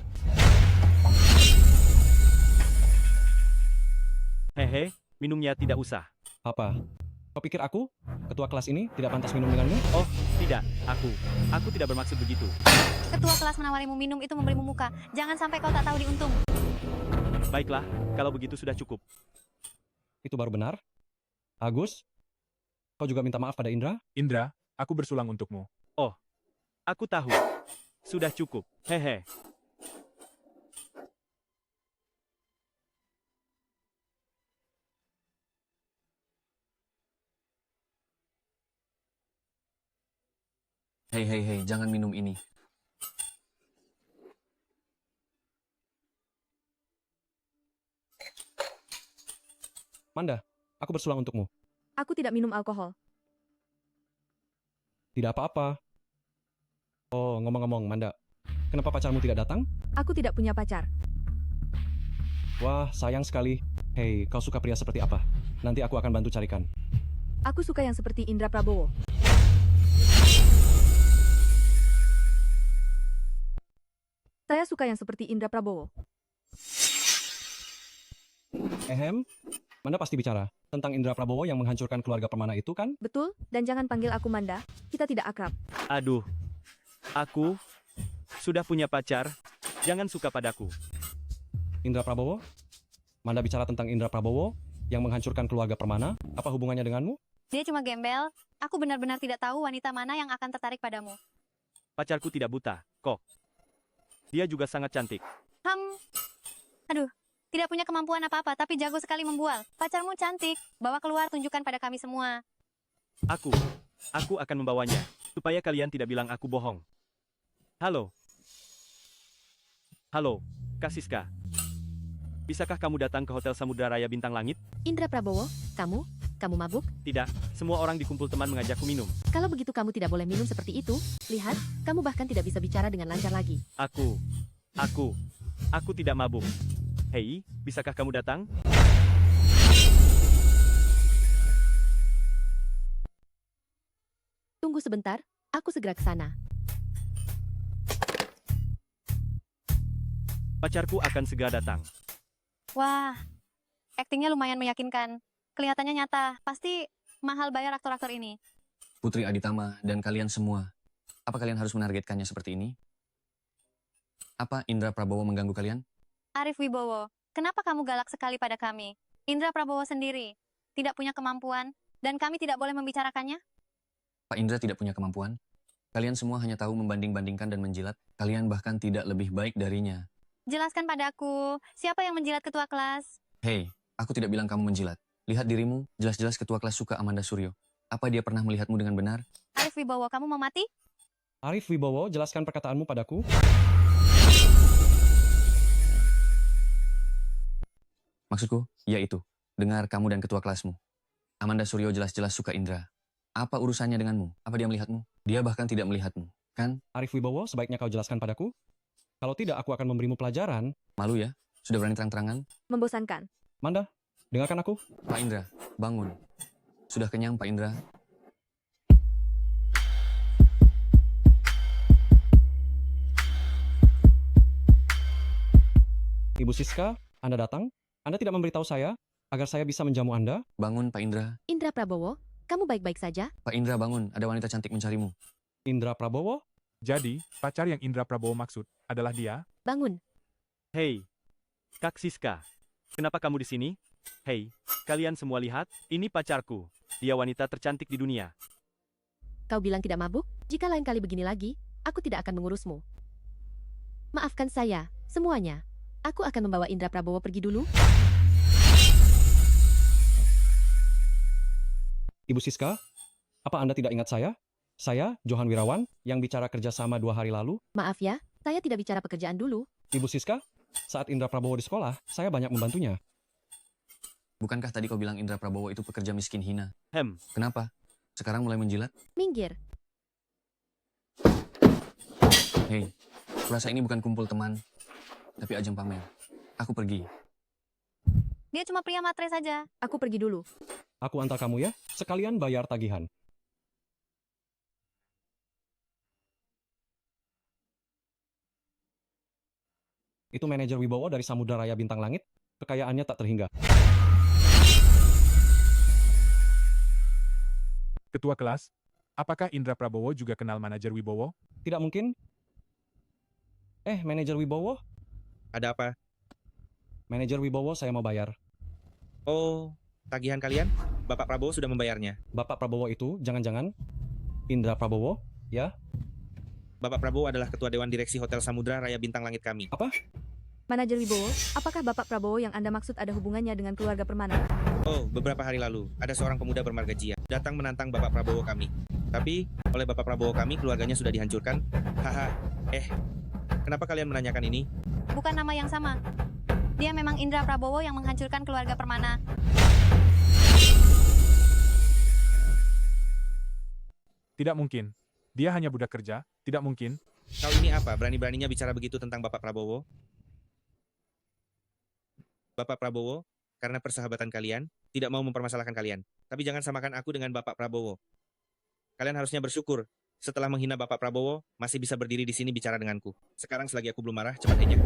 Hehe, minumnya tidak usah. Apa? Kau pikir aku, ketua kelas ini, tidak pantas minum denganmu? Oh, tidak. Aku tidak bermaksud begitu. Ketua kelas menawarimu minum itu memberimu muka. Jangan sampai kau tak tahu diuntung. Baiklah, kalau begitu sudah cukup. Itu baru benar. Agus, kau juga minta maaf pada Indra? Indra, aku bersulang untukmu. Oh, aku tahu. Sudah cukup. Hehe. Hei, jangan minum ini. Manda, aku bersulang untukmu. Aku tidak minum alkohol. Tidak apa-apa. Oh, ngomong-ngomong, Manda. Kenapa pacarmu tidak datang? Aku tidak punya pacar. Wah, sayang sekali. Hei, kau suka pria seperti apa? Nanti aku akan bantu carikan. Aku suka yang seperti Indra Prabowo. Saya suka yang seperti Indra Prabowo. Manda pasti bicara tentang Indra Prabowo yang menghancurkan keluarga Permana itu kan? Betul, dan jangan panggil aku Manda. Kita tidak akrab. Aduh, aku sudah punya pacar. Jangan suka padaku. Indra Prabowo? Manda bicara tentang Indra Prabowo yang menghancurkan keluarga Permana. Apa hubungannya denganmu? Dia cuma gembel. Aku benar-benar tidak tahu wanita mana yang akan tertarik padamu. Pacarku tidak buta, kok. Dia juga sangat cantik. Aduh, tidak punya kemampuan apa-apa, tapi jago sekali membual. Pacarmu cantik. Bawa keluar, tunjukkan pada kami semua. Aku akan membawanya, supaya kalian tidak bilang aku bohong. Halo, Kak Siska. Bisakah kamu datang ke Hotel Samudra Raya Bintang Langit? Indra Prabowo, kamu mabuk? Tidak, semua orang di kumpul teman mengajakku minum. Kalau begitu kamu tidak boleh minum seperti itu. Lihat, kamu bahkan tidak bisa bicara dengan lancar lagi. Aku tidak mabuk. Hei, bisakah kamu datang? Tunggu sebentar, aku segera ke sana. Pacarku akan segera datang. Wah, aktingnya lumayan meyakinkan. Kelihatannya nyata. Pasti mahal bayar aktor-aktor ini. Putri Aditama dan kalian semua. Apa kalian harus menargetkannya seperti ini? Apa Indra Prabowo mengganggu kalian? Arif Wibowo, kenapa kamu galak sekali pada kami? Indra Prabowo sendiri tidak punya kemampuan dan kami tidak boleh membicarakannya? Pak Indra tidak punya kemampuan. Kalian semua hanya tahu membanding-bandingkan dan menjilat. Kalian bahkan tidak lebih baik darinya. Jelaskan padaku, siapa yang menjilat ketua kelas? Hei, aku tidak bilang kamu menjilat. Lihat dirimu, jelas-jelas ketua kelas suka Amanda Suryo. Apa dia pernah melihatmu dengan benar? Arif Wibowo, kamu mau mati? Arif Wibowo, jelaskan perkataanmu padaku. Maksudku, yaitu, dengar kamu dan ketua kelasmu. Amanda Suryo jelas-jelas suka Indra. Apa urusannya denganmu? Apa dia melihatmu? Dia bahkan tidak melihatmu, kan? Arif Wibowo, sebaiknya kau jelaskan padaku. Kalau tidak, aku akan memberimu pelajaran. Malu ya? Sudah berani terang-terangan? Membosankan. Manda, dengarkan aku. Pak Indra, bangun. Sudah kenyang, Pak Indra? Ibu Siska, Anda datang? Anda tidak memberitahu saya agar saya bisa menjamu Anda? Bangun, Pak Indra. Indra Prabowo, kamu baik-baik saja? Pak Indra, bangun. Ada wanita cantik mencarimu. Indra Prabowo? Jadi, pacar yang Indra Prabowo maksud adalah dia? Bangun. Hei, Kak Siska. Kenapa kamu di sini? Hei, kalian semua lihat, ini pacarku. Dia wanita tercantik di dunia. Kau bilang tidak mabuk? Jika lain kali begini lagi, aku tidak akan mengurusmu. Maafkan saya, semuanya. Aku akan membawa Indra Prabowo pergi dulu. Ibu Siska, apa Anda tidak ingat saya? Saya, Johan Wirawan, yang bicara kerjasama 2 hari lalu. Maaf ya, saya tidak bicara pekerjaan dulu. Ibu Siska, saat Indra Prabowo di sekolah, saya banyak membantunya. Bukankah tadi kau bilang Indra Prabowo itu pekerja miskin hina? Kenapa? Sekarang mulai menjilat? Minggir. Hei, kurasa ini bukan kumpul teman, tapi ajang pamer. Aku pergi. Dia cuma pria matre saja. Aku pergi dulu. Aku antar kamu ya, sekalian bayar tagihan. Itu manajer Wibowo dari Samudra Raya Bintang Langit, kekayaannya tak terhingga. Ketua kelas, apakah Indra Prabowo juga kenal manajer Wibowo? Tidak mungkin. Manajer Wibowo? Ada apa? Manajer Wibowo saya mau bayar. Oh, tagihan kalian? Bapak Prabowo sudah membayarnya. Bapak Prabowo itu jangan-jangan Indra Prabowo, ya? Bapak Prabowo adalah ketua Dewan Direksi Hotel Samudra Raya Bintang Langit kami. Apa? Manajer Wibowo, apakah Bapak Prabowo yang Anda maksud ada hubungannya dengan keluarga Permana? Oh, beberapa hari lalu, ada seorang pemuda bermarga Jia datang menantang Bapak Prabowo kami. Tapi, oleh Bapak Prabowo kami, keluarganya sudah dihancurkan. Haha, kenapa kalian menanyakan ini? Bukan nama yang sama. Dia memang Indra Prabowo yang menghancurkan keluarga Permana. Tidak mungkin. Dia hanya budak kerja, tidak mungkin. Kau ini apa? Berani-beraninya bicara begitu tentang Bapak Prabowo? Bapak Prabowo, karena persahabatan kalian, tidak mau mempermasalahkan kalian. Tapi jangan samakan aku dengan Bapak Prabowo. Kalian harusnya bersyukur. Setelah menghina Bapak Prabowo, masih bisa berdiri di sini bicara denganku. Sekarang selagi aku belum marah, cepat aja.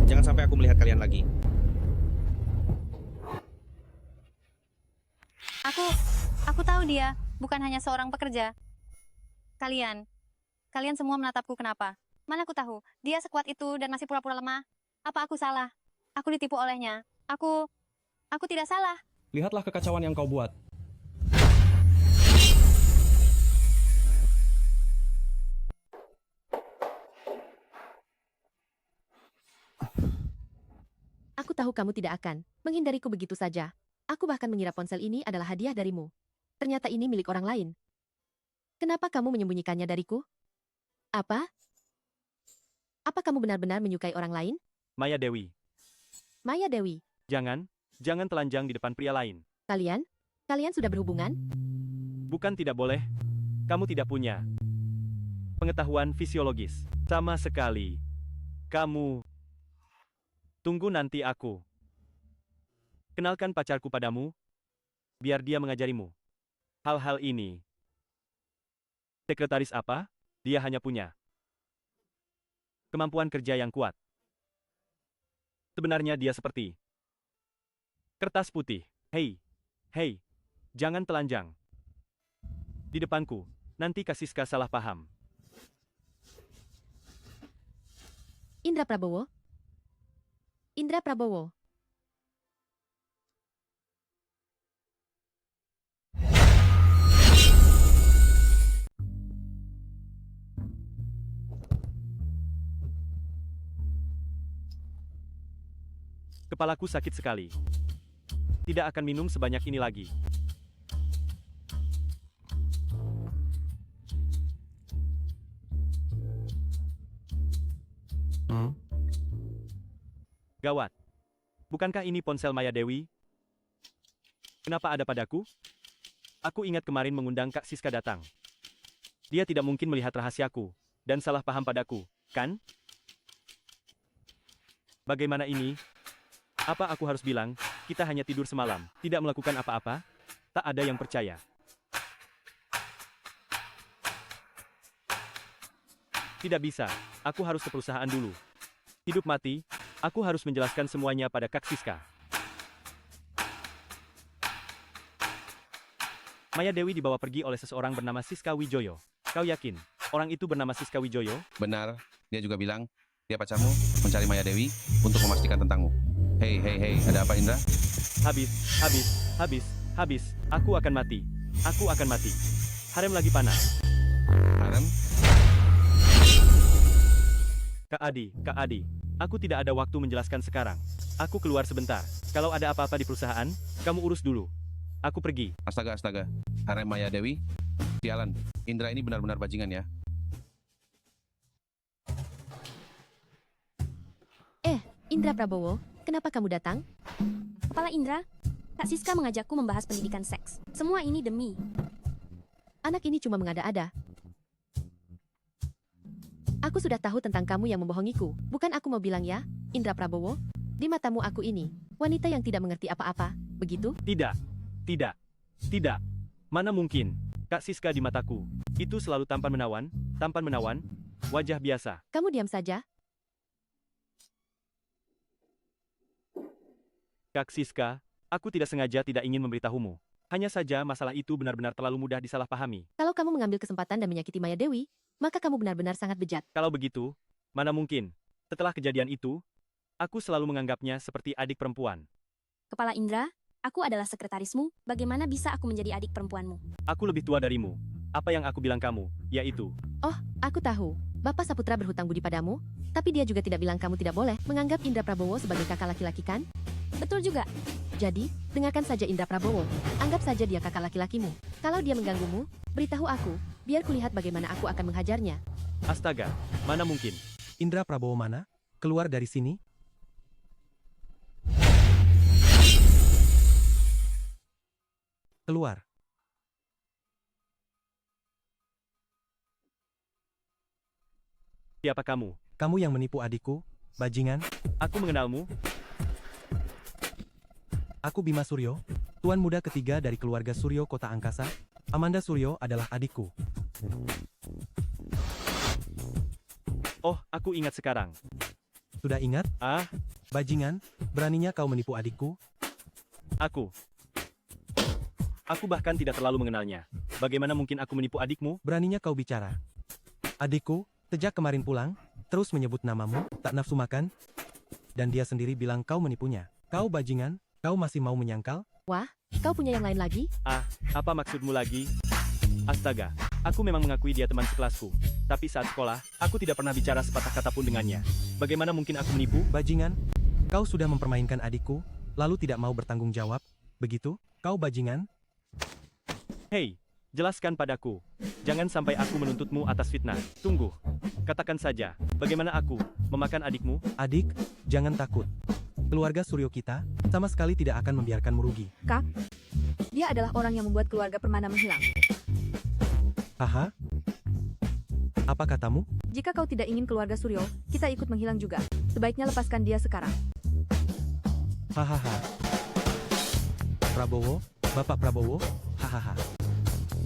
Jangan sampai aku melihat kalian lagi. Aku tahu dia bukan hanya seorang pekerja. Kalian semua menatapku kenapa? Mana aku tahu, dia sekuat itu dan masih pura-pura lemah. Apa aku salah? Aku ditipu olehnya. Aku tidak salah. Lihatlah kekacauan yang kau buat. Aku tahu kamu tidak akan menghindariku begitu saja. Aku bahkan mengira ponsel ini adalah hadiah darimu. Ternyata ini milik orang lain. Kenapa kamu menyembunyikannya dariku? Apa? Apa kamu benar-benar menyukai orang lain? Maya Dewi, Maya Dewi, jangan telanjang di depan pria lain. kalian sudah berhubungan? Bukan tidak boleh. Kamu tidak punya pengetahuan fisiologis. Sama sekali. Kamu... Tunggu nanti aku kenalkan pacarku padamu, biar dia mengajarimu hal-hal ini. Sekretaris apa? Dia hanya punya kemampuan kerja yang kuat. Sebenarnya dia seperti kertas putih. Hei, jangan telanjang di depanku, nanti Kasiska salah paham. Indra Prabowo? Indra Prabowo. Kepalaku sakit sekali. Tidak akan minum sebanyak ini lagi. Gawat. Bukankah ini ponsel Maya Dewi? Kenapa ada padaku? Aku ingat kemarin mengundang Kak Siska datang. Dia tidak mungkin melihat rahasiaku dan salah paham padaku, kan? Bagaimana ini? Apa aku harus bilang, kita hanya tidur semalam, tidak melakukan apa-apa? Tak ada yang percaya. Tidak bisa, aku harus ke perusahaan dulu. Hidup mati, aku harus menjelaskan semuanya pada Kak Siska. Maya Dewi dibawa pergi oleh seseorang bernama Siska Wijoyo. Kau yakin, orang itu bernama Siska Wijoyo? Benar, dia juga bilang, dia pacarmu mencari Maya Dewi untuk memastikan tentangmu. Hei, ada apa Indra? Habis. Aku akan mati. Harem lagi panas. Harem? Kak Adi, aku tidak ada waktu menjelaskan sekarang. Aku keluar sebentar. Kalau ada apa-apa di perusahaan, kamu urus dulu. Aku pergi. Astaga. Harem Maya Dewi? Sialan, Indra ini benar-benar bajingan ya. Indra Prabowo, kenapa kamu datang? Kepala Indra, Kak Siska mengajakku membahas pendidikan seks. Semua ini demi Anak ini cuma mengada-ada. Aku sudah tahu tentang kamu yang membohongiku. Bukan aku mau bilang ya, Indra Prabowo. Di matamu aku ini, wanita yang tidak mengerti apa-apa, begitu? Tidak. Tidak. Tidak. Mana mungkin. Kak Siska di mataku. Itu selalu tampan menawan, wajah biasa. Kamu diam saja. Kak Siska, aku tidak sengaja tidak ingin memberitahumu. Hanya saja masalah itu benar-benar terlalu mudah disalahpahami. Kalau kamu mengambil kesempatan dan menyakiti Maya Dewi, maka kamu benar-benar sangat bejat. Kalau begitu, mana mungkin. Setelah kejadian itu, aku selalu menganggapnya seperti adik perempuan. Kepala Indra, aku adalah sekretarismu, bagaimana bisa aku menjadi adik perempuanmu? Aku lebih tua darimu. Apa yang aku bilang kamu, yaitu... Oh, aku tahu. Bapak Saputra berhutang budi padamu, tapi dia juga tidak bilang kamu tidak boleh menganggap Indra Prabowo sebagai kakak laki-laki kan? Betul juga. Jadi, dengarkan saja Indra Prabowo. Anggap saja dia kakak laki-lakimu. Kalau dia mengganggumu, beritahu aku, biar kulihat bagaimana aku akan menghajarnya. Astaga, mana mungkin. Indra Prabowo mana? Keluar dari sini. Keluar. Siapa kamu? Kamu yang menipu adikku, bajingan. Aku mengenalmu. Aku Bima Suryo, tuan muda ketiga dari keluarga Suryo Kota Angkasa. Amanda Suryo adalah adikku. Oh, aku ingat sekarang. Sudah ingat? Ah, bajingan, beraninya kau menipu adikku? Aku bahkan tidak terlalu mengenalnya. Bagaimana mungkin aku menipu adikmu? Beraninya kau bicara. Adikku, sejak kemarin pulang, terus menyebut namamu, tak nafsu makan, dan dia sendiri bilang kau menipunya. Kau bajingan, kau masih mau menyangkal? Wah, kau punya yang lain lagi? Ah, apa maksudmu lagi? Astaga, aku memang mengakui dia teman sekelasku. Tapi saat sekolah, aku tidak pernah bicara sepatah kata pun dengannya. Bagaimana mungkin aku menipu? Bajingan, kau sudah mempermainkan adikku, lalu tidak mau bertanggung jawab, begitu? Kau bajingan? Hei, jelaskan padaku. Jangan sampai aku menuntutmu atas fitnah. Tunggu. Katakan saja, bagaimana aku memakan adikmu? Adik, jangan takut. Keluarga Suryo kita sama sekali tidak akan membiarkanmu rugi. Kak, dia adalah orang yang membuat keluarga Permana menghilang. Haha. Apa katamu? Jika kau tidak ingin keluarga Suryo, kita ikut menghilang juga. Sebaiknya lepaskan dia sekarang. Hahaha. Prabowo, Bapak Prabowo, hahaha.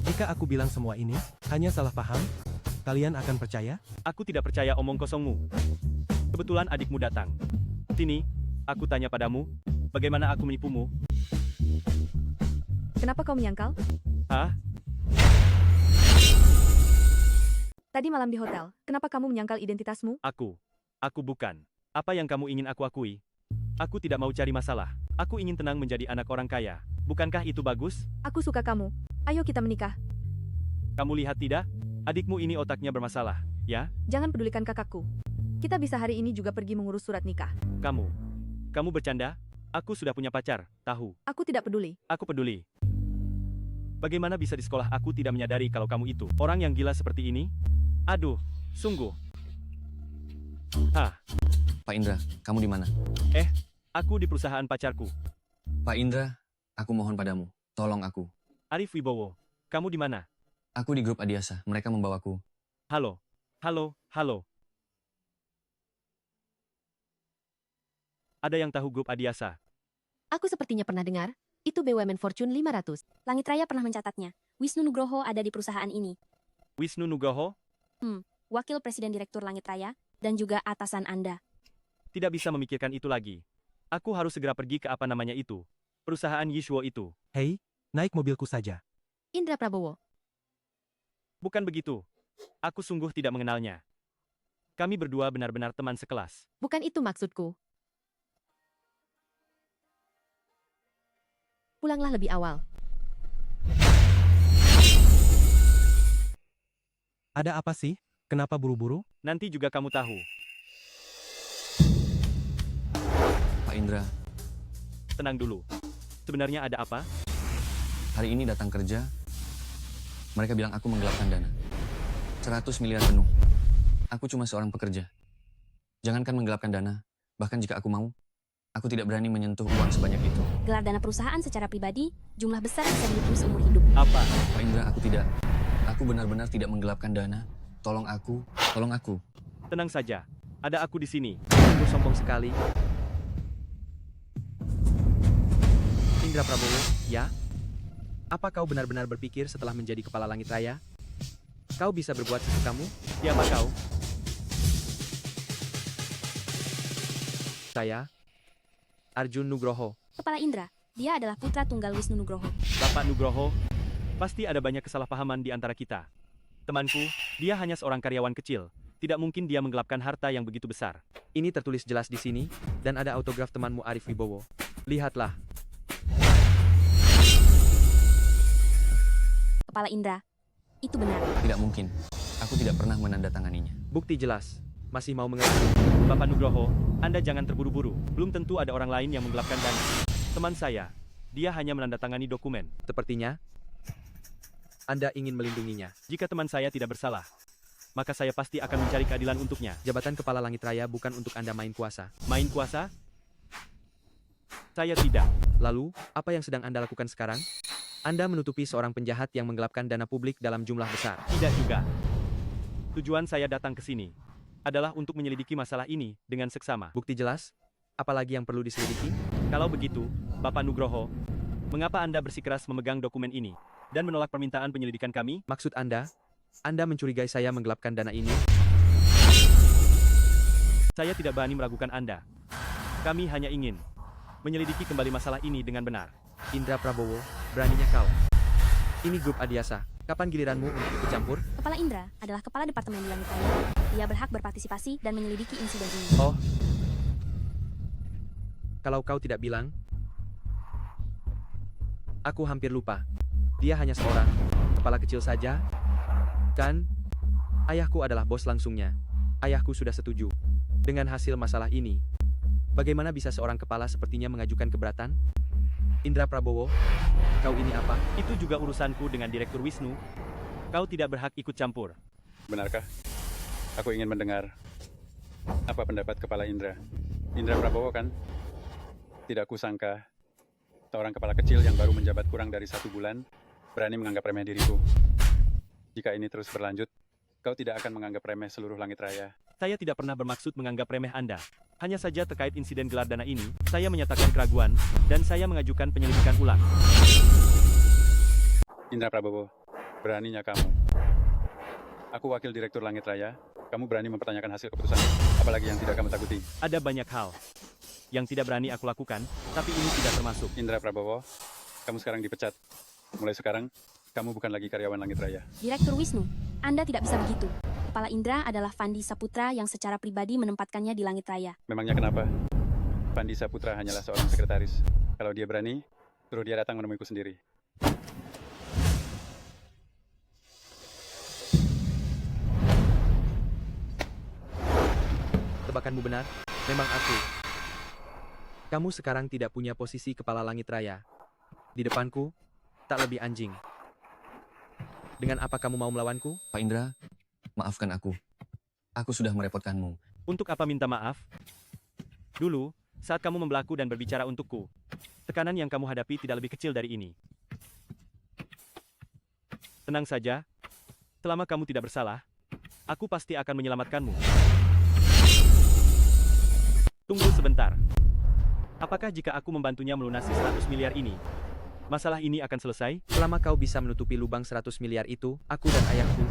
Jika aku bilang semua ini, hanya salah paham, kalian akan percaya? Aku tidak percaya omong kosongmu. Kebetulan adikmu datang. Sini, aku tanya padamu, bagaimana aku menipumu? Kenapa kau menyangkal? Hah? Tadi malam di hotel, kenapa kamu menyangkal identitasmu? Aku bukan. Apa yang kamu ingin aku akui? Aku tidak mau cari masalah. Aku ingin tenang menjadi anak orang kaya. Bukankah itu bagus? Aku suka kamu. Ayo kita menikah. Kamu lihat tidak? Adikmu ini otaknya bermasalah, ya? Jangan pedulikan kakakku. Kita bisa hari ini juga pergi mengurus surat nikah. Kamu bercanda? Aku sudah punya pacar, tahu. Aku tidak peduli. Aku peduli. Bagaimana bisa di sekolah aku tidak menyadari kalau kamu itu orang yang gila seperti ini? Aduh, sungguh. Hah? Pak Indra, kamu di mana? Aku di perusahaan pacarku. Pak Indra, aku mohon padamu, tolong aku. Arif Wibowo, kamu di mana? Aku di grup Adiasa, mereka membawaku. Halo. Ada yang tahu grup Adiasa? Aku sepertinya pernah dengar, itu BUMN Fortune 500. Langit Raya pernah mencatatnya. Wisnu Nugroho ada di perusahaan ini. Wisnu Nugroho? Wakil Presiden Direktur Langit Raya, dan juga atasan Anda. Tidak bisa memikirkan itu lagi. Aku harus segera pergi ke apa namanya itu. Perusahaan Yishwo itu. Hei, naik mobilku saja. Indra Prabowo. Bukan begitu. Aku sungguh tidak mengenalnya. Kami berdua benar-benar teman sekelas. Bukan itu maksudku. Pulanglah lebih awal. Ada apa sih? Kenapa buru-buru? Nanti juga kamu tahu. Pak Indra, Tenang dulu. Sebenarnya ada apa? hari ini datang kerja, mereka bilang aku menggelapkan dana. 100 miliar penuh. Aku cuma seorang pekerja. Jangankan menggelapkan dana, bahkan jika aku mau, aku tidak berani menyentuh uang sebanyak itu. Gelar dana perusahaan secara pribadi, jumlah besar bisa dihitung seumur hidup. Apa? Pak Indra, aku tidak. Aku benar-benar tidak menggelapkan dana. Tolong aku, tolong aku. Tenang saja, ada aku di sini. Aku sombong sekali. Indra Prabowo, ya? Apa kau benar-benar berpikir setelah menjadi kepala Langit Raya? Kau bisa berbuat sesukamu? Siapa kau? Saya, Arjun Nugroho. Kepala Indra, dia adalah putra tunggal Wisnu Nugroho. Bapak Nugroho, pasti ada banyak kesalahpahaman di antara kita. Temanku, dia hanya seorang karyawan kecil. Tidak mungkin dia menggelapkan harta yang begitu besar. Ini tertulis jelas di sini, dan ada autograf temanmu Arif Wibowo. Lihatlah. Kepala Indra, itu benar. Tidak mungkin. Aku tidak pernah menandatanganinya. Bukti jelas. Masih mau mengerti? Bapak Nugroho, Anda jangan terburu-buru. Belum tentu ada orang lain yang menggelapkan dana. Teman saya, dia hanya menandatangani dokumen. Sepertinya, Anda ingin melindunginya. Jika teman saya tidak bersalah, maka saya pasti akan mencari keadilan untuknya. Jabatan Kepala Langit Raya bukan untuk Anda main kuasa. Main kuasa? Saya tidak. Lalu, apa yang sedang Anda lakukan sekarang? Anda menutupi seorang penjahat yang menggelapkan dana publik dalam jumlah besar. Tidak juga. Tujuan saya datang ke sini adalah untuk menyelidiki masalah ini dengan seksama. Bukti jelas? Apalagi yang perlu diselidiki? Kalau begitu, Bapak Nugroho, mengapa Anda bersikeras memegang dokumen ini dan menolak permintaan penyelidikan kami? Maksud Anda mencurigai saya menggelapkan dana ini? Saya tidak berani meragukan Anda. Kami hanya ingin menyelidiki kembali masalah ini dengan benar. Indra Prabowo, beraninya kau. Ini grup Adiasa. Kapan giliranmu untuk ikut campur? Kepala Indra adalah kepala departemen di Langit Raya. Dia berhak berpartisipasi dan menyelidiki insiden ini. Oh. Kalau kau tidak bilang, aku hampir lupa. Dia hanya seorang kepala kecil saja. Kan? Ayahku adalah bos langsungnya. Ayahku sudah setuju dengan hasil masalah ini. Bagaimana bisa seorang kepala sepertinya mengajukan keberatan? Indra Prabowo, kau ini apa? Itu juga urusanku dengan Direktur Wisnu. Kau tidak berhak ikut campur. Benarkah? Aku ingin mendengar apa pendapat Kepala Indra. Indra Prabowo kan? Tidak kusangka seorang kepala kecil yang baru menjabat kurang dari 1 bulan berani menganggap remeh diriku. Jika ini terus berlanjut, kau tidak akan menganggap remeh seluruh Langit Raya. Saya tidak pernah bermaksud menganggap remeh Anda. Hanya saja terkait insiden gelar dana ini, saya menyatakan keraguan, dan saya mengajukan penyelidikan ulang. Indra Prabowo, beraninya kamu. Aku wakil Direktur Langit Raya, kamu berani mempertanyakan hasil keputusan, apalagi yang tidak kamu takuti. Ada banyak hal yang tidak berani aku lakukan, tapi ini tidak termasuk. Indra Prabowo, kamu sekarang dipecat. Mulai sekarang, kamu bukan lagi karyawan Langit Raya. Direktur Wisnu, Anda tidak bisa begitu. Kepala Indra adalah Fandi Saputra yang secara pribadi menempatkannya di Langit Raya. Memangnya kenapa? Fandi Saputra hanyalah seorang sekretaris. Kalau dia berani, suruh dia datang menemuiku sendiri. Tebakanmu benar, memang aku. Kamu sekarang tidak punya posisi Kepala Langit Raya. Di depanku, tak lebih anjing. Dengan apa kamu mau melawanku? Pak Indra, maafkan aku. Aku sudah merepotkanmu. Untuk apa minta maaf? Dulu, saat kamu membelaku dan berbicara untukku, tekanan yang kamu hadapi tidak lebih kecil dari ini. Tenang saja, selama kamu tidak bersalah, aku pasti akan menyelamatkanmu. Tunggu sebentar. Apakah jika aku membantunya melunasi 100 miliar ini, masalah ini akan selesai? Selama kau bisa menutupi lubang 100 miliar itu, aku dan ayahku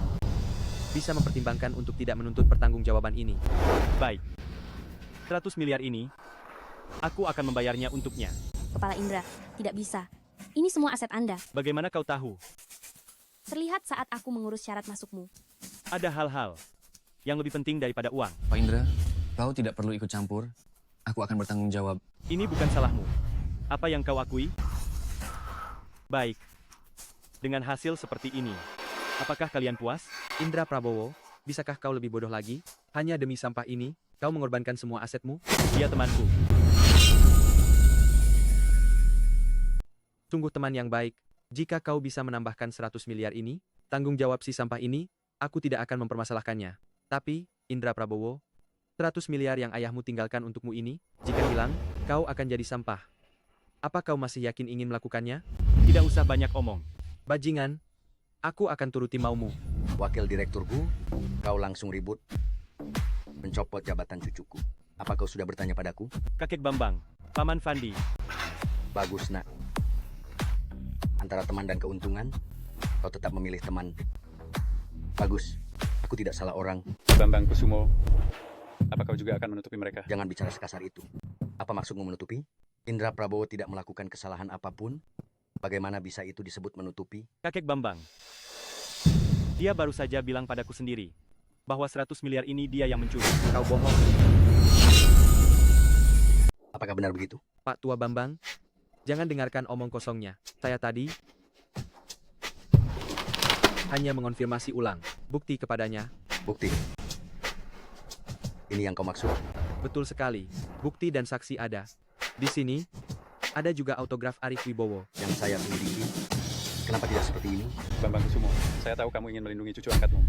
bisa mempertimbangkan untuk tidak menuntut pertanggungjawaban ini. Baik. 100 miliar ini, aku akan membayarnya untuknya. Kepala Indra, tidak bisa. Ini semua aset Anda. Bagaimana kau tahu? Terlihat saat aku mengurus syarat masukmu. Ada hal-hal yang lebih penting daripada uang. Pak Indra, kau tidak perlu ikut campur. Aku akan bertanggung jawab. Ini bukan salahmu. Apa yang kau akui? Baik. Dengan hasil seperti ini, apakah kalian puas? Indra Prabowo, bisakah kau lebih bodoh lagi? Hanya demi sampah ini, kau mengorbankan semua asetmu? Dia temanku. Sungguh teman yang baik. Jika kau bisa menambahkan 100 miliar ini, tanggung jawab si sampah ini, aku tidak akan mempermasalahkannya. Tapi, Indra Prabowo, 100 miliar yang ayahmu tinggalkan untukmu ini, jika hilang, kau akan jadi sampah. Apa kau masih yakin ingin melakukannya? Tidak usah banyak omong. Bajingan, Aku akan turuti maumu. Wakil direkturku, kau langsung ribut mencopot jabatan cucuku. Apa kau sudah bertanya padaku? Kakek Bambang, Paman Fandi. Bagus, nak. Antara teman dan keuntungan, kau tetap memilih teman. Bagus. Aku tidak salah orang. Bambang Kusumo, apa kau juga akan menutupi mereka? Jangan bicara sekasar itu. Apa maksudmu menutupi? Indra Prabowo tidak melakukan kesalahan apapun. Bagaimana bisa itu disebut menutupi? Kakek Bambang. Dia baru saja bilang padaku sendiri bahwa 100 miliar ini dia yang mencuri. Kau bohong. Apakah benar begitu? Pak Tua Bambang, jangan dengarkan omong kosongnya. Saya tadi hanya mengonfirmasi ulang bukti kepadanya. Bukti? Ini yang kau maksud? Betul sekali. Bukti dan saksi ada. Di sini ada juga autograf Arif Wibowo. Yang saya miliki. Kenapa tidak seperti ini? Bambang Kusumo, saya tahu kamu ingin melindungi cucu angkatmu.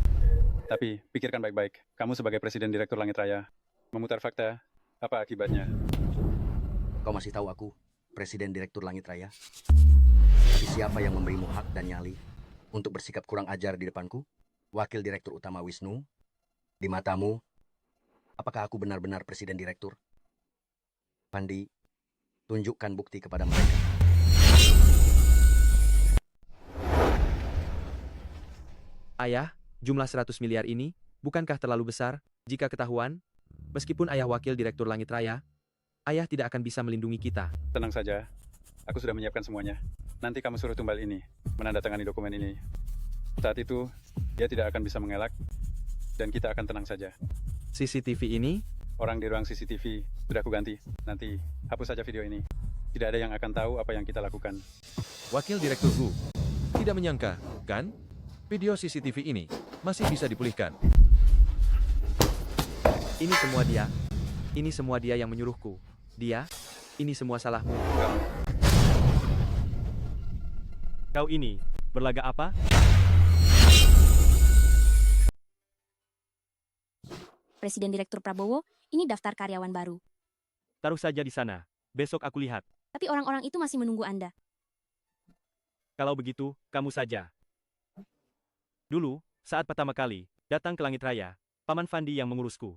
Tapi, pikirkan baik-baik. Kamu sebagai Presiden Direktur Langit Raya, memutar fakta, apa akibatnya? Kau masih tahu aku, Presiden Direktur Langit Raya? Tapi siapa yang memberimu hak dan nyali untuk bersikap kurang ajar di depanku? Wakil Direktur Utama Wisnu? Di matamu, apakah aku benar-benar Presiden Direktur? Pandi, tunjukkan bukti kepada mereka. Ayah, jumlah 100 miliar ini, bukankah terlalu besar? Jika ketahuan, meskipun ayah wakil direktur Langit Raya, ayah tidak akan bisa melindungi kita. Tenang saja, aku sudah menyiapkan semuanya. Nanti kamu suruh tumbal ini, menandatangani dokumen ini. Saat itu, dia tidak akan bisa mengelak, dan kita akan tenang saja. CCTV ini? Orang di ruang CCTV sudah aku ganti. Nanti, hapus saja video ini. Tidak ada yang akan tahu apa yang kita lakukan. Wakil Direktur Hu, tidak menyangka, kan? Video CCTV ini masih bisa dipulihkan. Ini semua dia. Ini semua dia yang menyuruhku. Dia, ini semua salahmu. Kau ini, berlaga apa? Presiden Direktur Prabowo, ini daftar karyawan baru. Taruh saja di sana. Besok aku lihat. Tapi orang-orang itu masih menunggu Anda. Kalau begitu, kamu saja. Dulu, saat pertama kali datang ke Langit Raya, Paman Fandi yang mengurusku.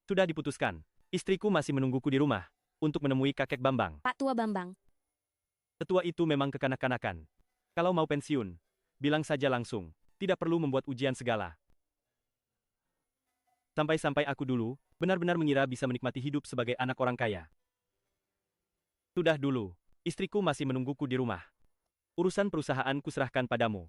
Sudah diputuskan, istriku masih menungguku di rumah untuk menemui kakek Bambang. Pak Tua Bambang. Tetua itu memang kekanak-kanakan. Kalau mau pensiun, bilang saja langsung. Tidak perlu membuat ujian segala. Sampai-sampai aku dulu, benar-benar mengira bisa menikmati hidup sebagai anak orang kaya. Sudah dulu, istriku masih menungguku di rumah. Urusan perusahaan kuserahkan padamu.